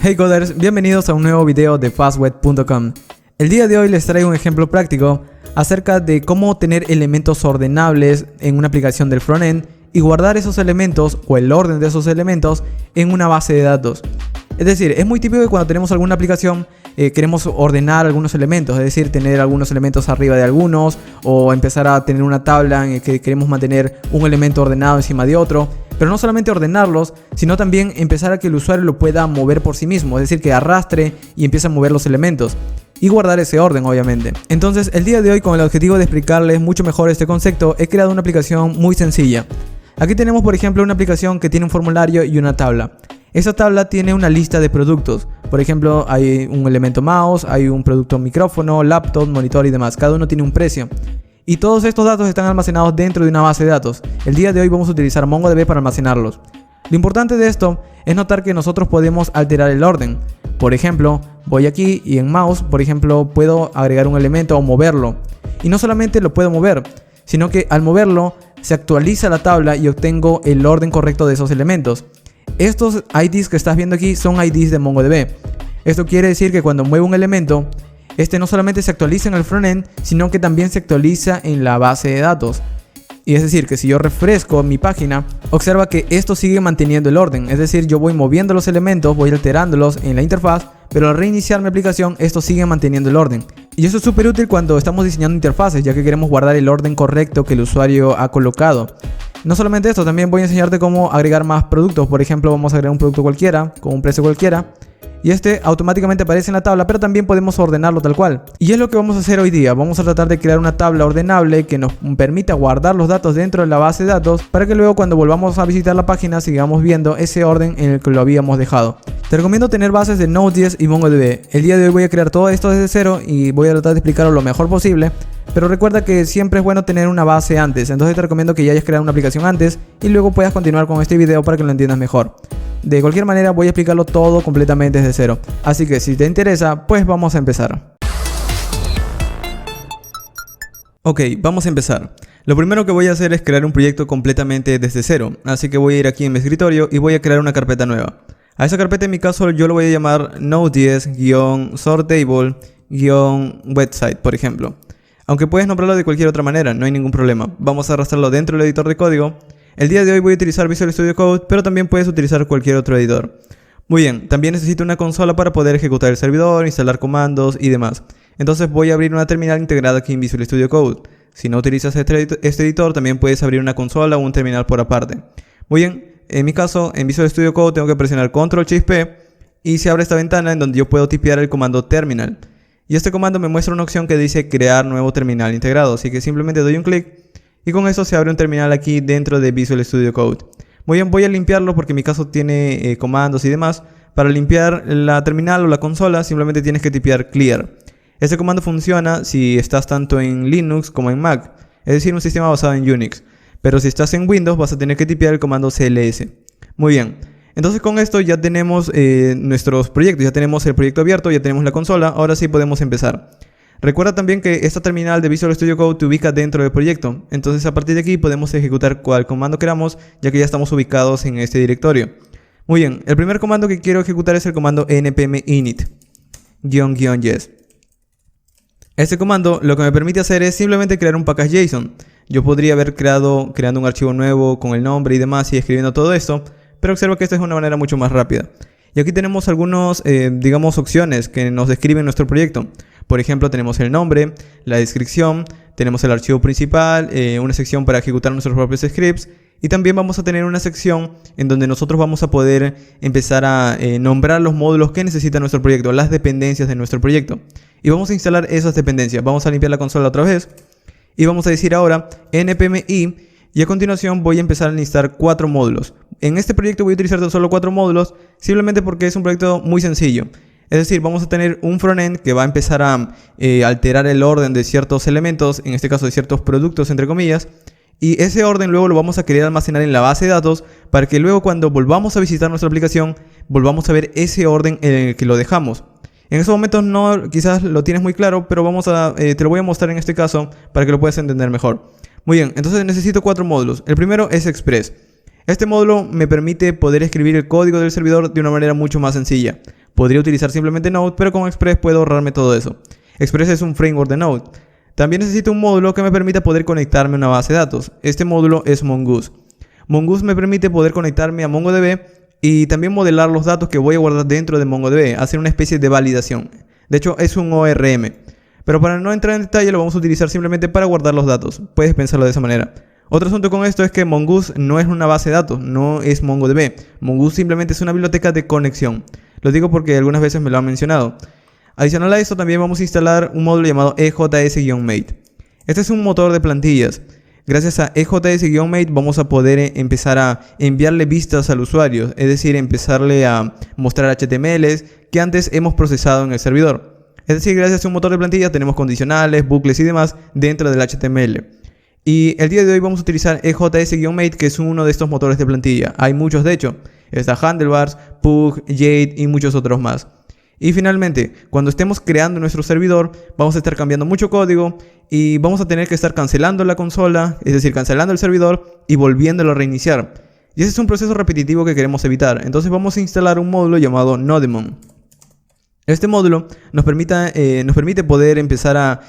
Hey coders, bienvenidos a un nuevo video de fastweb.com. El día de hoy les traigo un ejemplo práctico acerca de cómo tener elementos ordenables en una aplicación del frontend y guardar esos elementos o el orden de esos elementos en una base de datos. Es decir, es muy típico que cuando tenemos alguna aplicación queremos ordenar algunos elementos, es decir, tener algunos elementos arriba de algunos o empezar a tener una tabla en la que queremos mantener un elemento ordenado encima de otro. Pero no solamente ordenarlos, sino también empezar a que el usuario lo pueda mover por sí mismo, es decir, que arrastre y empiece a mover los elementos y guardar ese orden, obviamente. Entonces, el día de hoy, con el objetivo de explicarles mucho mejor este concepto, he creado una aplicación muy sencilla. Aquí tenemos, por ejemplo, una aplicación que tiene un formulario y una tabla. Esa tabla tiene una lista de productos. Por ejemplo, hay un elemento mouse, hay un producto micrófono, laptop, monitor y demás. Cada uno tiene un precio. Y todos estos datos están almacenados dentro de una base de datos. El día de hoy vamos a utilizar MongoDB para almacenarlos. Lo importante de esto es notar que nosotros podemos alterar el orden. Por ejemplo, voy aquí y en mouse, por ejemplo, puedo agregar un elemento o moverlo. Y no solamente lo puedo mover, sino que al moverlo se actualiza la tabla y obtengo el orden correcto de esos elementos. Estos IDs que estás viendo aquí son IDs de MongoDB. Esto quiere decir que cuando muevo un elemento, este no solamente se actualiza en el frontend, sino que también se actualiza en la base de datos. Y es decir, que si yo refresco mi página, observa que esto sigue manteniendo el orden. Es decir, yo voy moviendo los elementos, voy alterándolos en la interfaz, pero al reiniciar mi aplicación, esto sigue manteniendo el orden. Y eso es súper útil cuando estamos diseñando interfaces, ya que queremos guardar el orden correcto que el usuario ha colocado. No solamente esto, también voy a enseñarte cómo agregar más productos. Por ejemplo, vamos a agregar un producto cualquiera, con un precio cualquiera. Y este automáticamente aparece en la tabla, pero también podemos ordenarlo tal cual. Y es lo que vamos a hacer hoy día. Vamos a tratar de crear una tabla ordenable que nos permita guardar los datos dentro de la base de datos para que luego cuando volvamos a visitar la página sigamos viendo ese orden en el que lo habíamos dejado. Te recomiendo tener bases de Node.js y MongoDB. El día de hoy voy a crear todo esto desde cero y voy a tratar de explicarlo lo mejor posible. Pero recuerda que siempre es bueno tener una base antes, entonces te recomiendo que ya hayas creado una aplicación antes y luego puedas continuar con este video para que lo entiendas mejor. De cualquier manera voy a explicarlo todo completamente desde cero, así que si te interesa, pues vamos a empezar. Ok, vamos a empezar. Lo primero que voy a hacer es crear un proyecto completamente desde cero, así que voy a ir aquí en mi escritorio y voy a crear una carpeta nueva. A esa carpeta en mi caso yo lo voy a llamar Node.js-sortable-website, por ejemplo. Aunque puedes nombrarlo de cualquier otra manera, no hay ningún problema. Vamos a arrastrarlo dentro del editor de código. El día de hoy voy a utilizar Visual Studio Code, pero también puedes utilizar cualquier otro editor. Muy bien, también necesito una consola para poder ejecutar el servidor, instalar comandos y demás. Entonces voy a abrir una terminal integrada aquí en Visual Studio Code. Si no utilizas este editor, también puedes abrir una consola o un terminal por aparte. Muy bien, en mi caso, en Visual Studio Code tengo que presionar Ctrl+P y se abre esta ventana en donde yo puedo tipear el comando terminal. Y este comando me muestra una opción que dice crear nuevo terminal integrado, así que simplemente doy un clic y con eso se abre un terminal aquí dentro de Visual Studio Code. Muy bien, voy a limpiarlo porque en mi caso tiene comandos y demás. Para limpiar la terminal o la consola simplemente tienes que tipear clear. Este comando funciona si estás tanto en Linux como en Mac, es decir, un sistema basado en Unix. Pero si estás en Windows vas a tener que tipear el comando cls. Muy bien. Entonces con esto ya tenemos nuestros proyectos, ya tenemos el proyecto abierto, ya tenemos la consola, ahora sí podemos empezar. Recuerda también que esta terminal de Visual Studio Code te ubica dentro del proyecto, entonces a partir de aquí podemos ejecutar cual comando queramos, ya que ya estamos ubicados en este directorio. Muy bien, el primer comando que quiero ejecutar es el comando npm init --yes. Este comando lo que me permite hacer es simplemente crear un package JSON. Yo podría haber creando un archivo nuevo con el nombre y demás y escribiendo todo esto, pero observa que esta es una manera mucho más rápida. Y aquí tenemos algunos, opciones que nos describen nuestro proyecto. Por ejemplo, tenemos el nombre, la descripción, tenemos el archivo principal, una sección para ejecutar nuestros propios scripts. Y también vamos a tener una sección en donde nosotros vamos a poder empezar a nombrar los módulos que necesita nuestro proyecto, las dependencias de nuestro proyecto. Y vamos a instalar esas dependencias. Vamos a limpiar la consola otra vez. Y vamos a decir ahora npm i. Y a continuación voy a empezar a listar 4 módulos. En este proyecto voy a utilizar tan solo 4 módulos, simplemente porque es un proyecto muy sencillo. Es decir, vamos a tener un frontend que va a empezar a alterar el orden de ciertos elementos, en este caso de ciertos productos, entre comillas. Y ese orden luego lo vamos a querer almacenar en la base de datos para que luego cuando volvamos a visitar nuestra aplicación, volvamos a ver ese orden en el que lo dejamos. En estos momentos no, quizás lo tienes muy claro, pero te lo voy a mostrar en este caso para que lo puedas entender mejor. Muy bien, entonces necesito 4 módulos. El primero es Express. Este módulo me permite poder escribir el código del servidor de una manera mucho más sencilla. Podría utilizar simplemente Node, pero con Express puedo ahorrarme todo eso. Express es un framework de Node. También necesito un módulo que me permita poder conectarme a una base de datos. Este módulo es Mongoose. Mongoose me permite poder conectarme a MongoDB y también modelar los datos que voy a guardar dentro de MongoDB, hacer una especie de validación. De hecho, es un ORM. Pero para no entrar en detalle, lo vamos a utilizar simplemente para guardar los datos. Puedes pensarlo de esa manera. Otro asunto con esto es que Mongoose no es una base de datos, no es MongoDB. Mongoose simplemente es una biblioteca de conexión. Lo digo porque algunas veces me lo han mencionado. Adicional a esto, también vamos a instalar un módulo llamado EJS-Mate. Este es un motor de plantillas. Gracias a EJS-Mate vamos a poder empezar a enviarle vistas al usuario, es decir, empezarle a mostrar HTMLs que antes hemos procesado en el servidor. Es decir, gracias a un motor de plantillas tenemos condicionales, bucles y demás dentro del HTML. Y el día de hoy vamos a utilizar EJS-Mate, que es uno de estos motores de plantilla. Hay muchos de hecho. Está Handlebars, Pug, Jade y muchos otros más. Y finalmente, cuando estemos creando nuestro servidor, vamos a estar cambiando mucho código y vamos a tener que estar cancelando la consola, es decir, cancelando el servidor y volviéndolo a reiniciar. Y ese es un proceso repetitivo que queremos evitar. Entonces vamos a instalar un módulo llamado Nodemon. Este módulo nos permite poder empezar a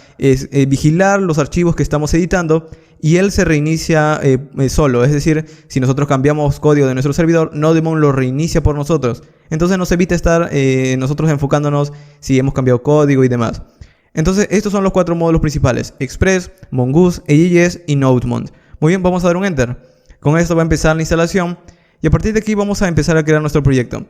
vigilar los archivos que estamos editando y él se reinicia solo. Es decir, si nosotros cambiamos código de nuestro servidor, Nodemon lo reinicia por nosotros. Entonces nos evita estar nosotros enfocándonos si hemos cambiado código y demás. Entonces estos son los 4 módulos principales: Express, Mongoose, EJS y Nodemon. Muy bien, vamos a dar un Enter. Con esto va a empezar la instalación y a partir de aquí vamos a empezar a crear nuestro proyecto.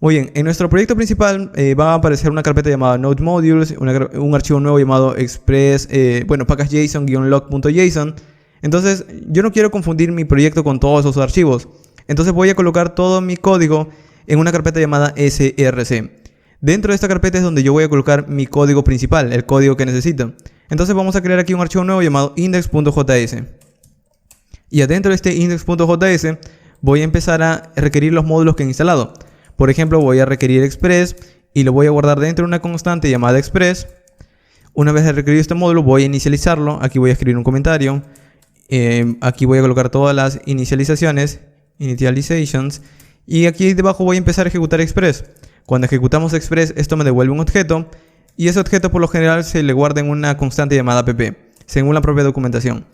Muy bien, en nuestro proyecto principal va a aparecer una carpeta llamada Node Modules, un archivo nuevo llamado Express, package.json-log.json. Entonces, yo no quiero confundir mi proyecto con todos esos archivos. Entonces voy a colocar todo mi código en una carpeta llamada src. Dentro de esta carpeta es donde yo voy a colocar mi código principal, el código que necesito. Entonces vamos a crear aquí un archivo nuevo llamado index.js. Y adentro de este index.js voy a empezar a requerir los módulos que he instalado. Por ejemplo, voy a requerir Express y lo voy a guardar dentro de una constante llamada Express. Una vez requerido este módulo, voy a inicializarlo. Aquí voy a escribir un comentario. Aquí voy a colocar todas las inicializations. Y aquí debajo voy a empezar a ejecutar Express. Cuando ejecutamos Express, esto me devuelve un objeto. Y ese objeto por lo general se le guarda en una constante llamada pp, según la propia documentación.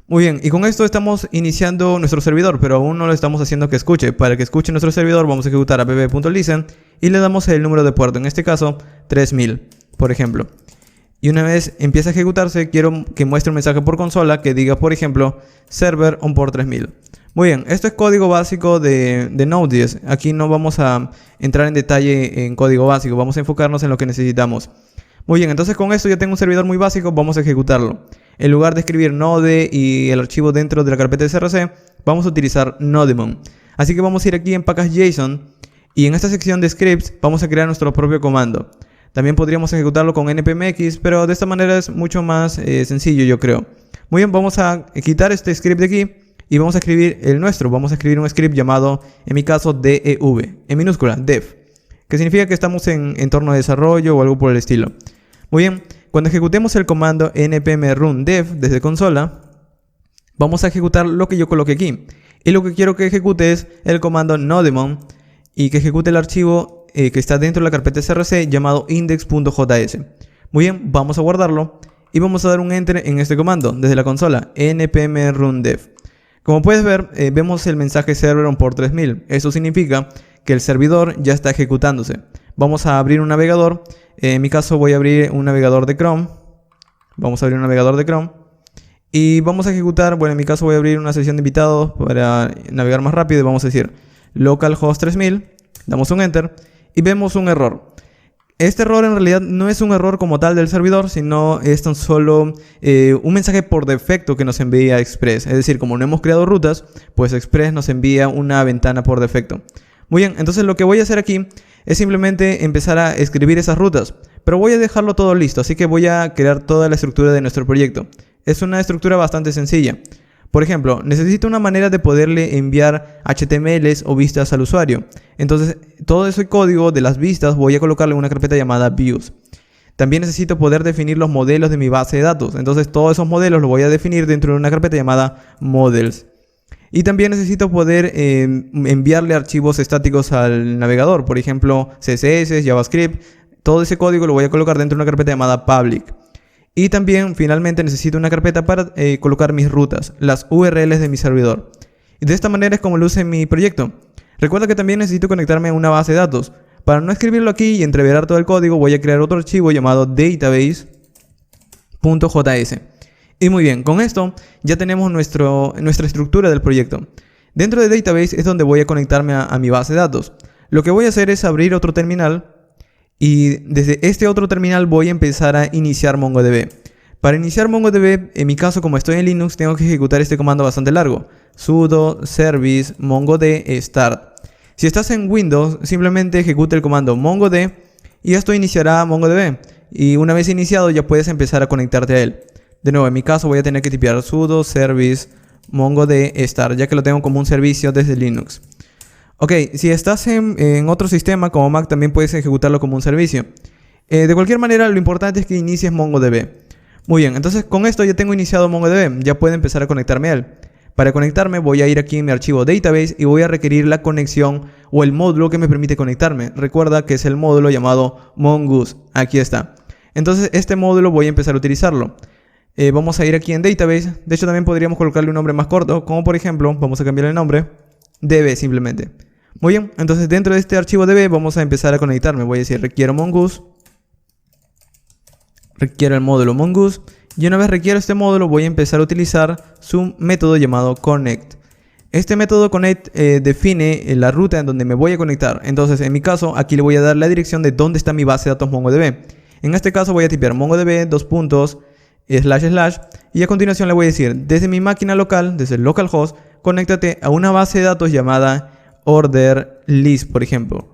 Muy bien, y con esto estamos iniciando nuestro servidor, pero aún no lo estamos haciendo que escuche. Para que escuche nuestro servidor vamos a ejecutar app.listen y le damos el número de puerto, en este caso 3000, por ejemplo. Y una vez empieza a ejecutarse, quiero que muestre un mensaje por consola que diga, por ejemplo, server on port 3000. Muy bien, esto es código básico de Node.js. Aquí no vamos a entrar en detalle en código básico, vamos a enfocarnos en lo que necesitamos. Muy bien, entonces con esto ya tengo un servidor muy básico, vamos a ejecutarlo. En lugar de escribir node y el archivo dentro de la carpeta de src, vamos a utilizar Nodemon. Así que vamos a ir aquí en package.json y en esta sección de scripts vamos a crear nuestro propio comando. También podríamos ejecutarlo con npmx, pero de esta manera es mucho más sencillo, yo creo. Muy bien, vamos a quitar este script de aquí y vamos a escribir el nuestro. Vamos a escribir un script llamado, en mi caso, dev, en minúscula, dev, que significa que estamos en entorno de desarrollo o algo por el estilo. Muy bien, cuando ejecutemos el comando npm run dev desde consola, vamos a ejecutar lo que yo coloqué aquí. Y lo que quiero que ejecute es el comando nodemon y que ejecute el archivo que está dentro de la carpeta src llamado index.js. Muy bien, vamos a guardarlo y vamos a dar un enter en este comando desde la consola npm run dev. Como puedes ver, vemos el mensaje server on port 3000. Eso significa que el servidor ya está ejecutándose. Vamos a abrir un navegador. En mi caso voy a abrir un navegador de Chrome. Vamos a abrir un navegador de Chrome. Y vamos a ejecutar, bueno, en mi caso voy a abrir una sesión de invitados para navegar más rápido. Y vamos a decir localhost 3000. Damos un enter y vemos un error. Este error en realidad no es un error como tal del servidor, sino es tan solo un mensaje por defecto que nos envía Express. Es decir, como no hemos creado rutas, pues Express nos envía una ventana por defecto. Muy bien, entonces lo que voy a hacer aquí es simplemente empezar a escribir esas rutas. Pero voy a dejarlo todo listo, así que voy a crear toda la estructura de nuestro proyecto. Es una estructura bastante sencilla. Por ejemplo, necesito una manera de poderle enviar HTMLs o vistas al usuario. Entonces, todo ese código de las vistas voy a colocarle en una carpeta llamada views. También necesito poder definir los modelos de mi base de datos. Entonces, todos esos modelos los voy a definir dentro de una carpeta llamada models. Y también necesito poder enviarle archivos estáticos al navegador, por ejemplo, CSS, JavaScript. Todo ese código lo voy a colocar dentro de una carpeta llamada public. Y también, finalmente, necesito una carpeta para colocar mis rutas, las URLs de mi servidor. Y de esta manera es como luce mi proyecto. Recuerda que también necesito conectarme a una base de datos. Para no escribirlo aquí y entreverar todo el código, voy a crear otro archivo llamado database.js. Y muy bien, con esto ya tenemos nuestra estructura del proyecto. Dentro de Database es donde voy a conectarme a mi base de datos. Lo que voy a hacer es abrir otro terminal y desde este otro terminal voy a empezar a iniciar MongoDB. Para iniciar MongoDB, en mi caso como estoy en Linux, tengo que ejecutar este comando bastante largo. Sudo service mongod start. Si estás en Windows, simplemente ejecuta el comando mongod y esto iniciará MongoDB. Y una vez iniciado ya puedes empezar a conectarte a él. De nuevo, en mi caso voy a tener que tipear sudo service mongod start, ya que lo tengo como un servicio desde Linux. Ok, si estás en otro sistema como Mac, también puedes ejecutarlo como un servicio. De cualquier manera, lo importante es que inicies MongoDB. Muy bien, entonces con esto ya tengo iniciado MongoDB, ya puedo empezar a conectarme a él. Para conectarme voy a ir aquí en mi archivo database y voy a requerir la conexión o el módulo que me permite conectarme. Recuerda que es el módulo llamado Mongoose, aquí está. Entonces este módulo voy a empezar a utilizarlo. Vamos a ir aquí en Database. De hecho también podríamos colocarle un nombre más corto, como por ejemplo, vamos a cambiar el nombre, DB simplemente. Muy bien, entonces dentro de este archivo DB vamos a empezar a conectarme. Voy a decir requiero Mongoose, requiero el módulo Mongoose, y una vez requiero este módulo voy a empezar a utilizar su método llamado connect. Este método connect define la ruta en donde me voy a conectar. Entonces en mi caso aquí le voy a dar la dirección de dónde está mi base de datos MongoDB. En este caso voy a tipear MongoDB / y a continuación le voy a decir desde mi máquina local, desde el localhost, conéctate a una base de datos llamada order list, por ejemplo.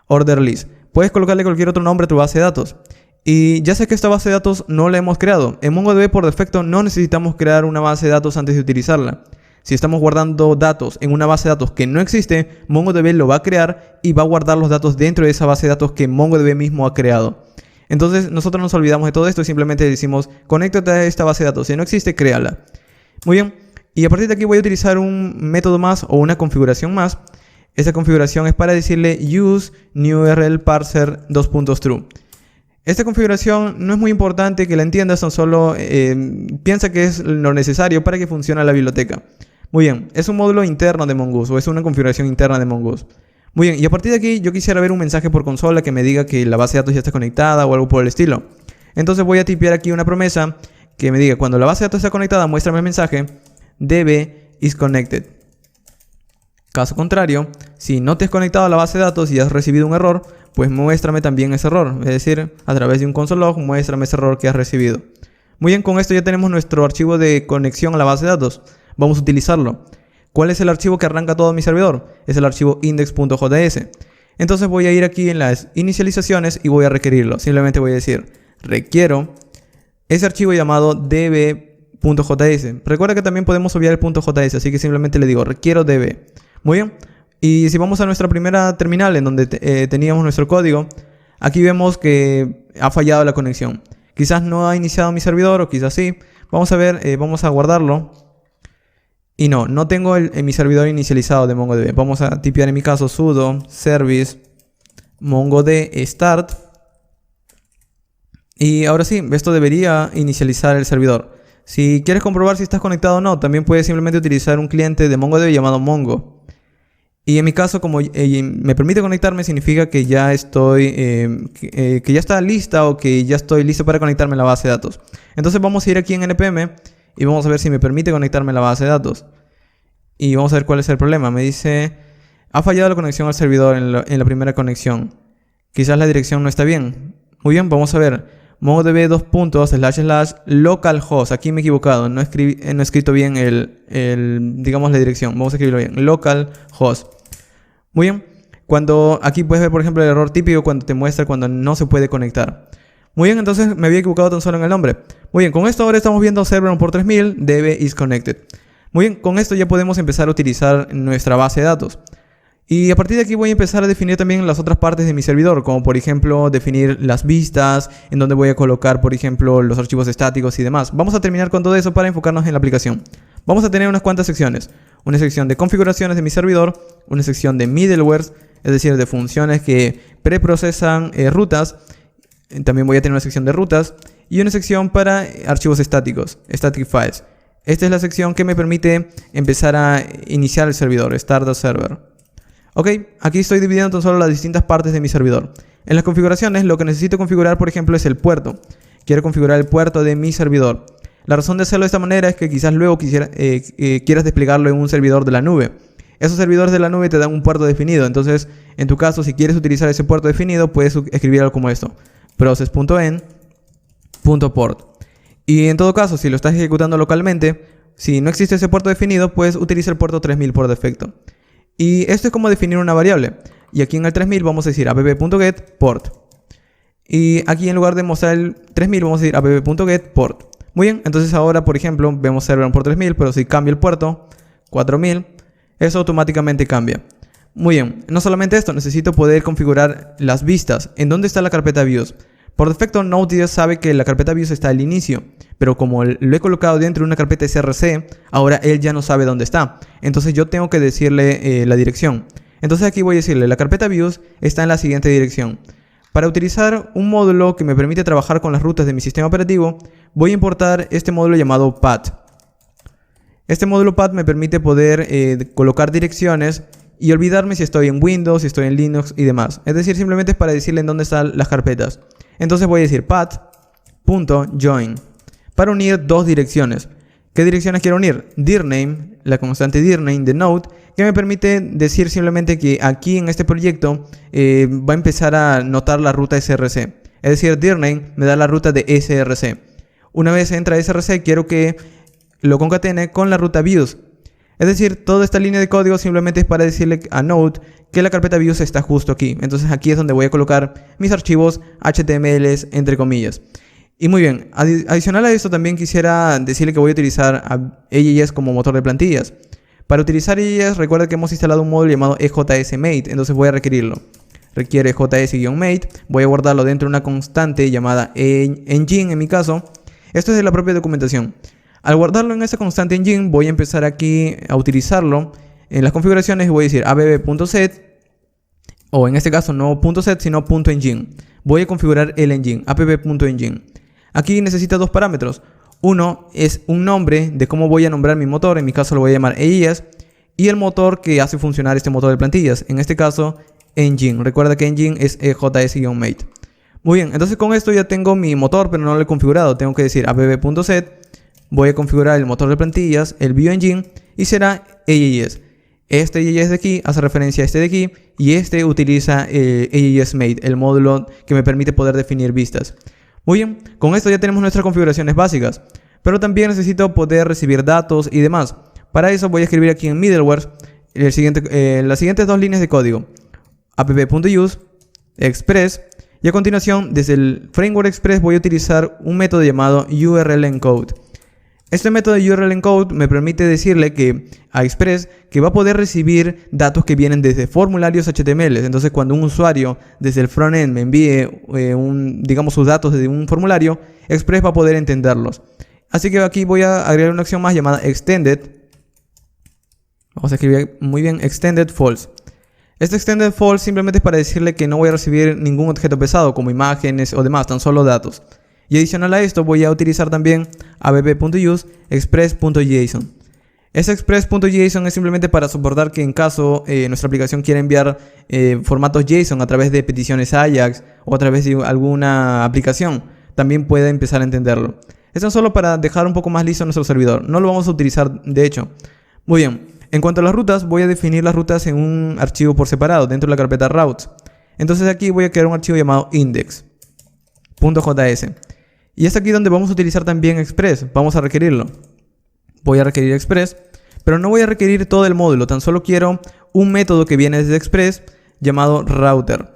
Order list. Puedes colocarle cualquier otro nombre a tu base de datos. Y ya sé que esta base de datos no la hemos creado. En MongoDB por defecto no necesitamos crear una base de datos antes de utilizarla. Si estamos guardando datos en una base de datos que no existe, MongoDB lo va a crear y va a guardar los datos dentro de esa base de datos que MongoDB mismo ha creado. Entonces nosotros nos olvidamos de todo esto y simplemente decimos conéctate a esta base de datos. Si no existe, créala. Muy bien. Y a partir de aquí voy a utilizar un método más o una configuración más. Esta configuración es para decirle use new URL parser $true. Esta configuración no es muy importante que la entiendas, tan solo piensa que es lo necesario para que funcione la biblioteca. Muy bien, es un módulo interno de Mongoose o es una configuración interna de Mongoose. Muy bien, y a partir de aquí yo quisiera ver un mensaje por consola que me diga que la base de datos ya está conectada o algo por el estilo. Entonces voy a tipear aquí una promesa que me diga cuando la base de datos está conectada, muéstrame el mensaje DB is connected. Caso contrario, si no te has conectado a la base de datos y has recibido un error, pues muéstrame también ese error. Es decir, a través de un console log, muéstrame ese error que has recibido. Muy bien, con esto ya tenemos nuestro archivo de conexión a la base de datos. Vamos a utilizarlo. ¿Cuál es el archivo que arranca todo mi servidor? Es el archivo index.js. Entonces voy a ir aquí en las inicializaciones y voy a requerirlo. Simplemente voy a decir, requiero ese archivo llamado db.js. Recuerda que también podemos obviar el .js, así que simplemente le digo, requiero db. Muy bien. Y si vamos a nuestra primera terminal en donde teníamos nuestro código, aquí vemos que ha fallado la conexión. Quizás no ha iniciado mi servidor o quizás sí. Vamos a ver, vamos a guardarlo. Y no tengo mi servidor inicializado de MongoDB. Vamos a tipear en mi caso sudo service mongod start. Y ahora sí, esto debería inicializar el servidor. Si quieres comprobar si estás conectado o no, también puedes simplemente utilizar un cliente de MongoDB llamado Mongo. Y en mi caso, como me permite conectarme, significa que ya estoy, que ya está lista o que ya estoy listo para conectarme a la base de datos. Entonces vamos a ir aquí en npm y vamos a ver si me permite conectarme a la base de datos. Y vamos a ver cuál es el problema. Me dice, ha fallado la conexión al servidor en la primera conexión. Quizás la dirección no está bien. Muy bien, vamos a ver. MongoDB / localhost. Aquí me he equivocado. No he escrito bien digamos la dirección. Vamos a escribirlo bien. Localhost. Muy bien. Aquí puedes ver, por ejemplo, el error típico cuando te muestra cuando no se puede conectar. Muy bien, entonces me había equivocado tan solo en el nombre. Muy bien, con esto ahora estamos viendo server on port 3000, db is connected. Muy bien, con esto ya podemos empezar a utilizar nuestra base de datos. Y a partir de aquí voy a empezar a definir también las otras partes de mi servidor, como por ejemplo definir las vistas, en donde voy a colocar por ejemplo los archivos estáticos y demás. Vamos a terminar con todo eso para enfocarnos en la aplicación. Vamos a tener unas cuantas secciones. una sección de configuraciones de mi servidor, una sección de middlewares, es decir, de funciones que preprocesan rutas. También voy a tener una sección de rutas y una sección para archivos estáticos, static files. Esta es la sección que me permite empezar a iniciar el servidor, start the server. Ok, aquí estoy dividiendo tan solo las distintas partes de mi servidor. En las configuraciones, lo que necesito configurar, por ejemplo, es el puerto. Quiero configurar el puerto de mi servidor. La razón de hacerlo de esta manera es que quizás luego quieras desplegarlo en un servidor de la nube. Esos servidores de la nube te dan un puerto definido. Entonces, en tu caso, si quieres utilizar ese puerto definido, puedes escribir algo como esto: process.en.port. Y en todo caso, si lo estás ejecutando localmente, si no existe ese puerto definido, puedes utilizar el puerto 3000 por defecto. Y esto es como definir una variable. Y aquí en el 3000 vamos a decir app.getPort. Y aquí en lugar de mostrar el 3000 vamos a decir app.getPort. Muy bien, entonces ahora, por ejemplo, vemos server por 3000, pero si cambio el puerto 4000, eso automáticamente cambia. Muy bien, no solamente esto, necesito poder configurar las vistas. ¿En dónde está la carpeta views? Por defecto, Node.js sabe que la carpeta views está al inicio, pero como lo he colocado dentro de una carpeta src, ahora él ya no sabe dónde está. Entonces yo tengo que decirle la dirección. Entonces aquí voy a decirle, la carpeta views está en la siguiente dirección. Para utilizar un módulo que me permite trabajar con las rutas de mi sistema operativo, voy a importar este módulo llamado path. Este módulo path me permite poder colocar direcciones y olvidarme si estoy en Windows, si estoy en Linux y demás. Es decir, simplemente es para decirle en dónde están las carpetas. Entonces voy a decir path.join para unir dos direcciones. ¿Qué direcciones quiero unir? Dirname, la constante dirname de Node, que me permite decir simplemente que aquí en este proyecto va a empezar a notar la ruta src. Es decir, dirname me da la ruta de src. Una vez entra src, quiero que lo concatene con la ruta views. Es decir, toda esta línea de código simplemente es para decirle a Node que la carpeta views está justo aquí. Entonces aquí es donde voy a colocar mis archivos HTML entre comillas. Y muy bien, adicional a esto también quisiera decirle que voy a utilizar a AJS como motor de plantillas. Para utilizar AJS, recuerda que hemos instalado un módulo llamado EJSMate, entonces voy a requerirlo. Requiere JS-mate, voy a guardarlo dentro de una constante llamada engine en mi caso. Esto es de la propia documentación. Al guardarlo en esa constante engine, voy a empezar aquí a utilizarlo en las configuraciones y voy a decir app.set, o en este caso no .set sino .engine. Voy a configurar el engine, app.engine. Aquí necesita dos parámetros. Uno es un nombre de cómo voy a nombrar mi motor, en mi caso lo voy a llamar AES, y el motor que hace funcionar este motor de plantillas, en este caso engine. Recuerda que engine es JS-mate. Muy bien, entonces con esto ya tengo mi motor, pero no lo he configurado. Tengo que decir app.set, voy a configurar el motor de plantillas, el bioengine, y será AES. Este AES de aquí hace referencia a este de aquí, y este utiliza AES-mate, el módulo que me permite poder definir vistas. Muy bien, con esto ya tenemos nuestras configuraciones básicas, pero también necesito poder recibir datos y demás. Para eso voy a escribir aquí en middleware las siguientes dos líneas de código: app.use, express, y a continuación desde el framework express voy a utilizar un método llamado url-encode. Este método de url-encode me permite decirle a Express que va a poder recibir datos que vienen desde formularios HTML. Entonces, cuando un usuario desde el frontend me envíe digamos sus datos desde un formulario, Express va a poder entenderlos. Así que aquí voy a agregar una acción más llamada extended. Vamos a escribir muy bien extended false. Este extended false simplemente es para decirle que no voy a recibir ningún objeto pesado como imágenes o demás, tan solo datos. Y adicional a esto voy a utilizar también app.use express.json. Ese express.json es simplemente para soportar que en caso nuestra aplicación quiera enviar formatos JSON a través de peticiones AJAX o a través de alguna aplicación, también pueda empezar a entenderlo. Esto es solo para dejar un poco más listo nuestro servidor. No lo vamos a utilizar de hecho. Muy bien, en cuanto a las rutas, voy a definir las rutas en un archivo por separado dentro de la carpeta routes. Entonces aquí voy a crear un archivo llamado index.js. Y es aquí donde vamos a utilizar también Express. Vamos a requerirlo. Voy a requerir Express, pero no voy a requerir todo el módulo. Tan solo quiero un método que viene desde Express llamado router.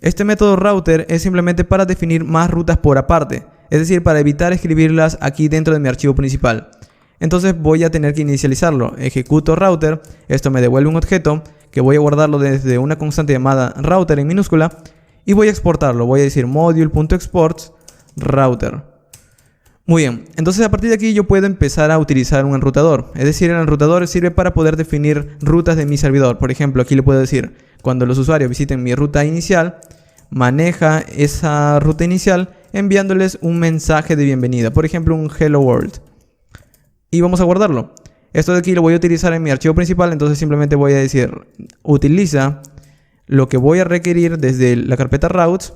Este método router es simplemente para definir más rutas por aparte. Es decir, para evitar escribirlas aquí dentro de mi archivo principal. Entonces voy a tener que inicializarlo. Ejecuto router. Esto me devuelve un objeto que voy a guardarlo desde una constante llamada router en minúscula. Y voy a exportarlo. Voy a decir module.exports router. Muy bien, entonces a partir de aquí yo puedo empezar a utilizar un enrutador. Es decir, el enrutador sirve para poder definir rutas de mi servidor. Por ejemplo, aquí le puedo decir, cuando los usuarios visiten mi ruta inicial, maneja esa ruta inicial enviándoles un mensaje de bienvenida. Por ejemplo, un Hello World. Y vamos a guardarlo. Esto de aquí lo voy a utilizar en mi archivo principal, entonces simplemente voy a decir, utiliza lo que voy a requerir desde la carpeta routes,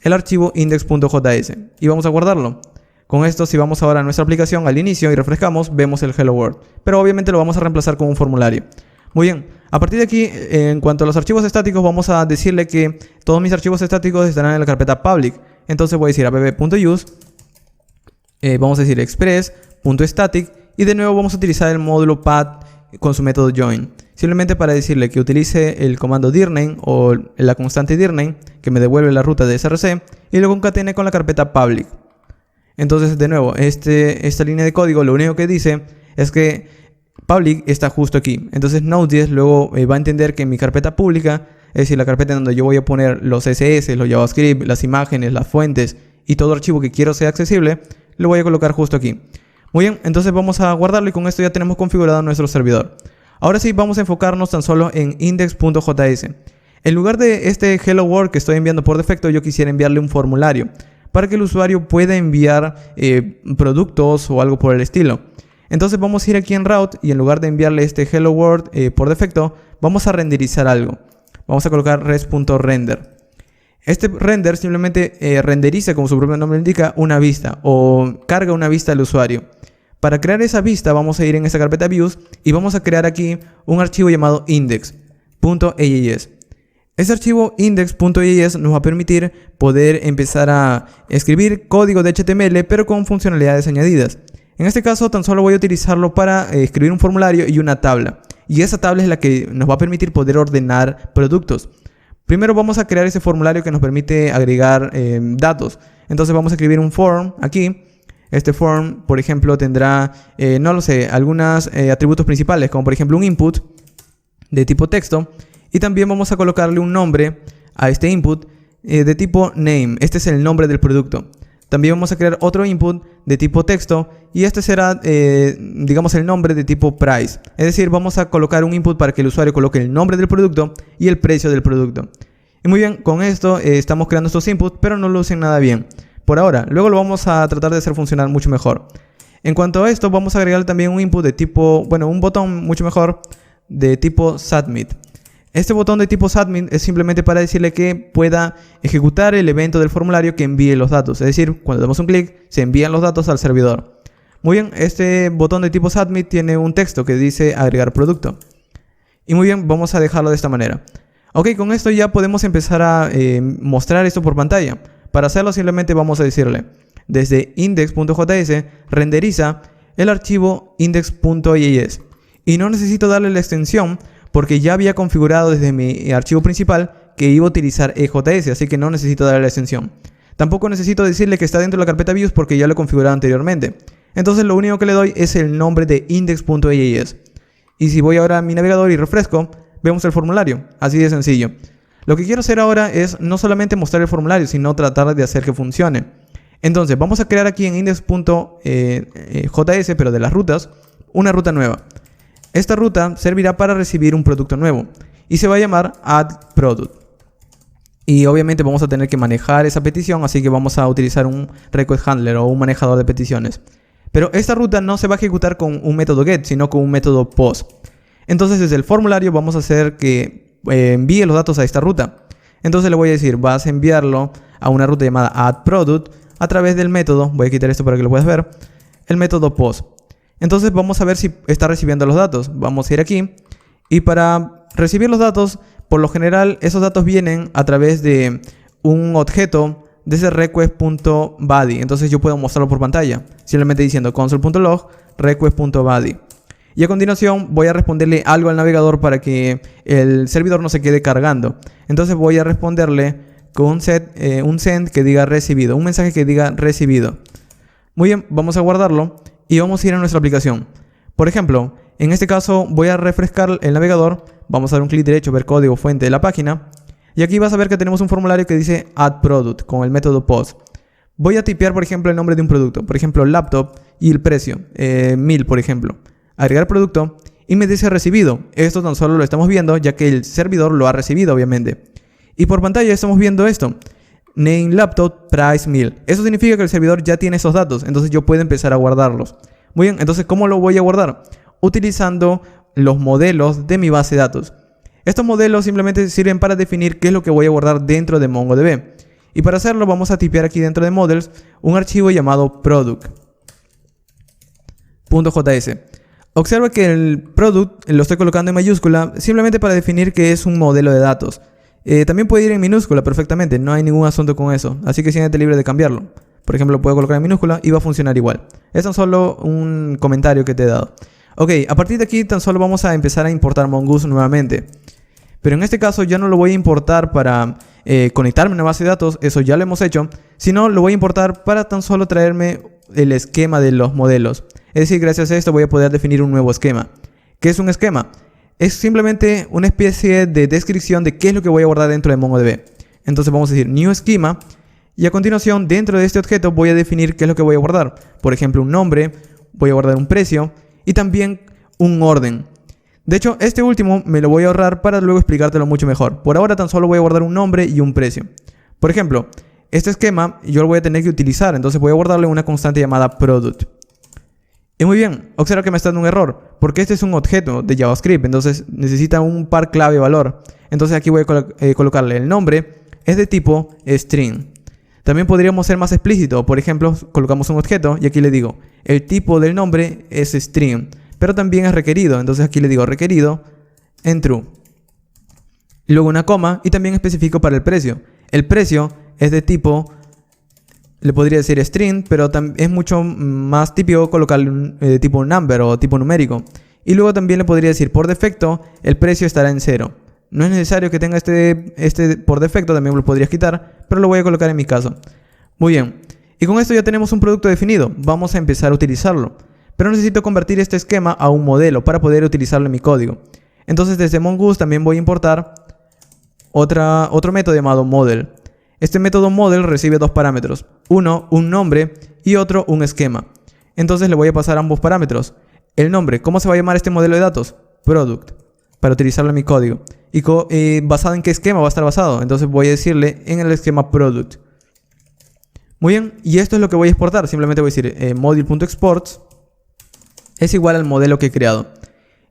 el archivo index.js. Y vamos a guardarlo. Con esto, si vamos ahora a nuestra aplicación al inicio y refrescamos, vemos el Hello World. Pero obviamente lo vamos a reemplazar con un formulario. Muy bien, a partir de aquí, en cuanto a los archivos estáticos, vamos a decirle que todos mis archivos estáticos estarán en la carpeta public. Entonces voy a decir app.use, vamos a decir express.static y de nuevo vamos a utilizar el módulo path con su método join. Simplemente para decirle que utilice el comando dirname o la constante dirname que me devuelve la ruta de src y lo concatene con la carpeta public. Entonces, de nuevo, esta línea de código lo único que dice es que public está justo aquí. Entonces Node.js luego va a entender que mi carpeta pública, es decir, la carpeta en donde yo voy a poner los CSS, los JavaScript, las imágenes, las fuentes y todo archivo que quiero sea accesible, lo voy a colocar justo aquí. Muy bien, entonces vamos a guardarlo y con esto ya tenemos configurado nuestro servidor. Ahora sí, vamos a enfocarnos tan solo en index.js. En lugar de este Hello World que estoy enviando por defecto, yo quisiera enviarle un formulario para que el usuario pueda enviar productos o algo por el estilo. Entonces vamos a ir aquí en Route y en lugar de enviarle este Hello World por defecto, vamos a renderizar algo. Vamos a colocar res.render. Este render simplemente renderiza, como su propio nombre indica, una vista o carga una vista al usuario. Para crear esa vista vamos a ir en esa carpeta views y vamos a crear aquí un archivo llamado index.js. Este archivo index.js nos va a permitir poder empezar a escribir código de HTML pero con funcionalidades añadidas. En este caso tan solo voy a utilizarlo para escribir un formulario y una tabla. Y esa tabla es la que nos va a permitir poder ordenar productos. Primero vamos a crear ese formulario que nos permite agregar datos. Entonces vamos a escribir un form aquí. Este form, por ejemplo, tendrá, no lo sé, algunos atributos principales, como por ejemplo un input de tipo texto. Y también vamos a colocarle un nombre a este input de tipo name. Este es el nombre del producto. También vamos a crear otro input de tipo texto y este será, digamos, el nombre de tipo price. Es decir, vamos a colocar un input para que el usuario coloque el nombre del producto y el precio del producto. Y muy bien, con esto estamos creando estos inputs, pero no lucen nada bien por ahora. Luego lo vamos a tratar de hacer funcionar mucho mejor. En cuanto a esto, vamos a agregar también un input de tipo, bueno, un botón mucho mejor de tipo submit. Este botón de tipo submit es simplemente para decirle que pueda ejecutar el evento del formulario que envíe los datos. Es decir, cuando damos un clic, se envían los datos al servidor. Muy bien, este botón de tipo submit tiene un texto que dice agregar producto. Y muy bien, vamos a dejarlo de esta manera. Ok, con esto ya podemos empezar a mostrar esto por pantalla. Para hacerlo simplemente vamos a decirle, desde index.js renderiza el archivo index.js. Y no necesito darle la extensión porque ya había configurado desde mi archivo principal que iba a utilizar EJS, así que no necesito darle la extensión. Tampoco necesito decirle que está dentro de la carpeta views porque ya lo he configurado anteriormente. Entonces lo único que le doy es el nombre de index.js. Y si voy ahora a mi navegador y refresco, vemos el formulario, así de sencillo. Lo que quiero hacer ahora es no solamente mostrar el formulario, sino tratar de hacer que funcione. Entonces vamos a crear aquí en index.js, pero de las rutas, una ruta nueva. Esta ruta servirá para recibir un producto nuevo y se va a llamar add_product. Y obviamente vamos a tener que manejar esa petición, así que vamos a utilizar un request handler o un manejador de peticiones. Pero esta ruta no se va a ejecutar con un método get, sino con un método post. Entonces desde el formulario vamos a hacer que envíe los datos a esta ruta. Entonces le voy a decir, vas a enviarlo a una ruta llamada add_product a través del método, voy a quitar esto para que lo puedas ver, el método post. Entonces vamos a ver si está recibiendo los datos. Vamos a ir aquí y para recibir los datos, por lo general esos datos vienen a través de un objeto de ese request.body. Entonces yo puedo mostrarlo por pantalla, simplemente diciendo console.log request.body. Y a continuación voy a responderle algo al navegador para que el servidor no se quede cargando. Entonces voy a responderle con un send que diga recibido, un mensaje que diga recibido. Muy bien, vamos a guardarlo. Y vamos a ir a nuestra aplicación. Por ejemplo, en este caso voy a refrescar el navegador. Vamos a dar un clic derecho, ver código fuente de la página. Y aquí vas a ver que tenemos un formulario que dice add_product con el método post. Voy a tipear, por ejemplo, el nombre de un producto. Por ejemplo, laptop y el precio. 1000, por ejemplo. Agregar producto y me dice recibido. Esto tan solo lo estamos viendo ya que el servidor lo ha recibido, obviamente. Y por pantalla estamos viendo esto. Name laptop price 1000. Eso significa que el servidor ya tiene esos datos. Entonces yo puedo empezar a guardarlos. Muy bien, entonces ¿cómo lo voy a guardar? Utilizando los modelos de mi base de datos. Estos modelos simplemente sirven para definir qué es lo que voy a guardar dentro de MongoDB. Y para hacerlo vamos a tipear aquí dentro de models un archivo llamado product.js. Observa que el product lo estoy colocando en mayúscula simplemente para definir que es un modelo de datos. También puede ir en minúscula perfectamente, no hay ningún asunto con eso, así que siéntete libre de cambiarlo. Por ejemplo, lo puedo colocar en minúscula y va a funcionar igual. Es tan solo un comentario que te he dado. Ok, a partir de aquí tan solo vamos a empezar a importar Mongoose nuevamente. Pero en este caso ya no lo voy a importar para conectarme a una base de datos, eso ya lo hemos hecho, sino lo voy a importar para tan solo traerme el esquema de los modelos. Es decir, gracias a esto voy a poder definir un nuevo esquema. ¿Qué es un esquema? Es simplemente una especie de descripción de qué es lo que voy a guardar dentro de MongoDB. Entonces vamos a decir new schema y a continuación dentro de este objeto voy a definir qué es lo que voy a guardar. Por ejemplo, un nombre, voy a guardar un precio y también un orden. De hecho, este último me lo voy a ahorrar para luego explicártelo mucho mejor. Por ahora tan solo voy a guardar un nombre y un precio. Por ejemplo, este esquema yo lo voy a tener que utilizar, entonces voy a guardarle una constante llamada product. Y muy bien, observa que me está dando un error, porque este es un objeto de JavaScript, entonces necesita un par clave valor. Entonces aquí voy a colocarle el nombre, es de tipo string. También podríamos ser más explícitos, por ejemplo, colocamos un objeto y aquí le digo, el tipo del nombre es string, pero también es requerido, entonces aquí le digo requerido en true. Y luego una coma y también especifico para el precio. El precio es de tipo, le podría decir string, pero es mucho más típico colocarle tipo number o tipo numérico. Y luego también le podría decir por defecto el precio estará en 0. No es necesario que tenga este por defecto, también lo podrías quitar, pero lo voy a colocar en mi caso. Muy bien, y con esto ya tenemos un producto definido, vamos a empezar a utilizarlo. Pero necesito convertir este esquema a un modelo para poder utilizarlo en mi código. Entonces desde Mongoose también voy a importar otro método llamado model. Este método model recibe dos parámetros, uno un nombre y otro un esquema. Entonces le voy a pasar ambos parámetros. El nombre, ¿cómo se va a llamar este modelo de datos? Product, para utilizarlo en mi código. Y basado en qué esquema va a estar basado. Entonces voy a decirle en el esquema product. Muy bien, y esto es lo que voy a exportar. Simplemente voy a decir module.exports es igual al modelo que he creado.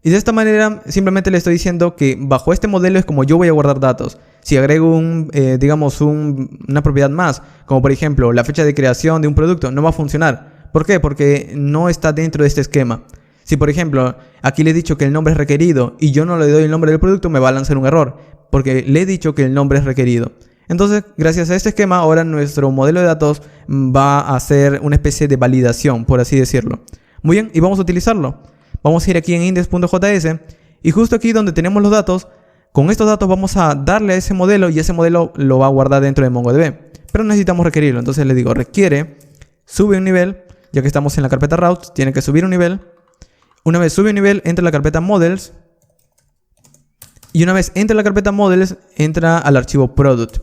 Y de esta manera simplemente le estoy diciendo que bajo este modelo es como yo voy a guardar datos. Si agrego una propiedad más, como por ejemplo la fecha de creación de un producto, no va a funcionar. ¿Por qué? Porque no está dentro de este esquema. Si por ejemplo aquí le he dicho que el nombre es requerido y yo no le doy el nombre del producto, me va a lanzar un error, porque le he dicho que el nombre es requerido. Entonces, gracias a este esquema, ahora nuestro modelo de datos va a hacer una especie de validación, por así decirlo. Muy bien, y vamos a utilizarlo. Vamos a ir aquí en index.js y justo aquí donde tenemos los datos, con estos datos vamos a darle a ese modelo y ese modelo lo va a guardar dentro de MongoDB. Pero necesitamos requerirlo, entonces le digo requiere, sube un nivel, ya que estamos en la carpeta routes, tiene que subir un nivel. Una vez sube un nivel, entra a la carpeta models. Y una vez entra a la carpeta models, entra al archivo product.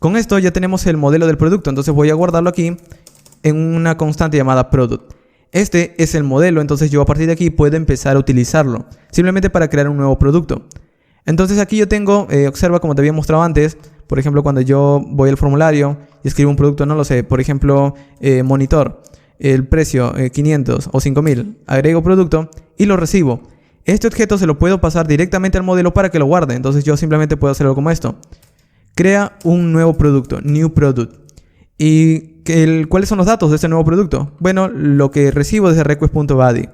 Con esto ya tenemos el modelo del producto, entonces voy a guardarlo aquí en una constante llamada product. Este es el modelo, entonces yo a partir de aquí puedo empezar a utilizarlo, simplemente para crear un nuevo producto. Entonces aquí yo tengo, observa como te había mostrado antes, por ejemplo cuando yo voy al formulario y escribo un producto, no lo sé, por ejemplo monitor, el precio 500 o 5000, agrego producto y lo recibo. Este objeto se lo puedo pasar directamente al modelo para que lo guarde, entonces yo simplemente puedo hacerlo como esto. Crea un nuevo producto, new product. ¿Y cuáles son los datos de este nuevo producto? Bueno, lo que recibo desde request.body.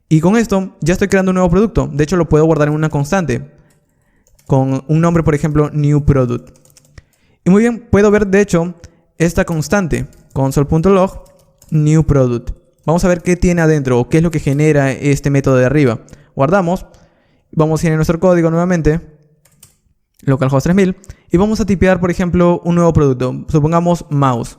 Y con esto ya estoy creando un nuevo producto. De hecho, lo puedo guardar en una constante. Con un nombre, por ejemplo, new product. Y muy bien, puedo ver, de hecho, esta constante. Console.log, new product. Vamos a ver qué tiene adentro o qué es lo que genera este método de arriba. Guardamos. Vamos a ir a nuestro código nuevamente. Localhost 3000. Y vamos a tipear, por ejemplo, un nuevo producto. Supongamos mouse.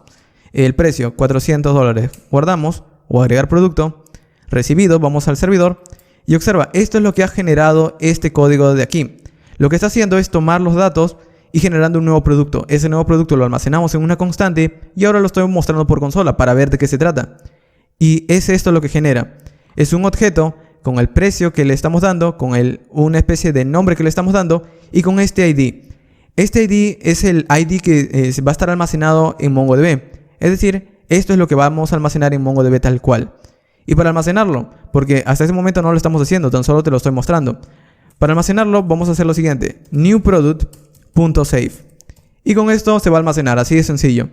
El precio, $400. Guardamos o agregar producto. Recibido, vamos al servidor. Y observa, esto es lo que ha generado este código de aquí. Lo que está haciendo es tomar los datos y generando un nuevo producto. Ese nuevo producto lo almacenamos en una constante y ahora lo estoy mostrando por consola para ver de qué se trata. Y es esto lo que genera. Es un objeto con el precio que le estamos dando, con una especie de nombre que le estamos dando y con este ID. Este ID es el ID que va a estar almacenado en MongoDB. Es decir, esto es lo que vamos a almacenar en MongoDB tal cual. Y para almacenarlo, porque hasta ese momento no lo estamos haciendo, tan solo te lo estoy mostrando. Para almacenarlo vamos a hacer lo siguiente: newProduct.save. Y con esto se va a almacenar, así de sencillo.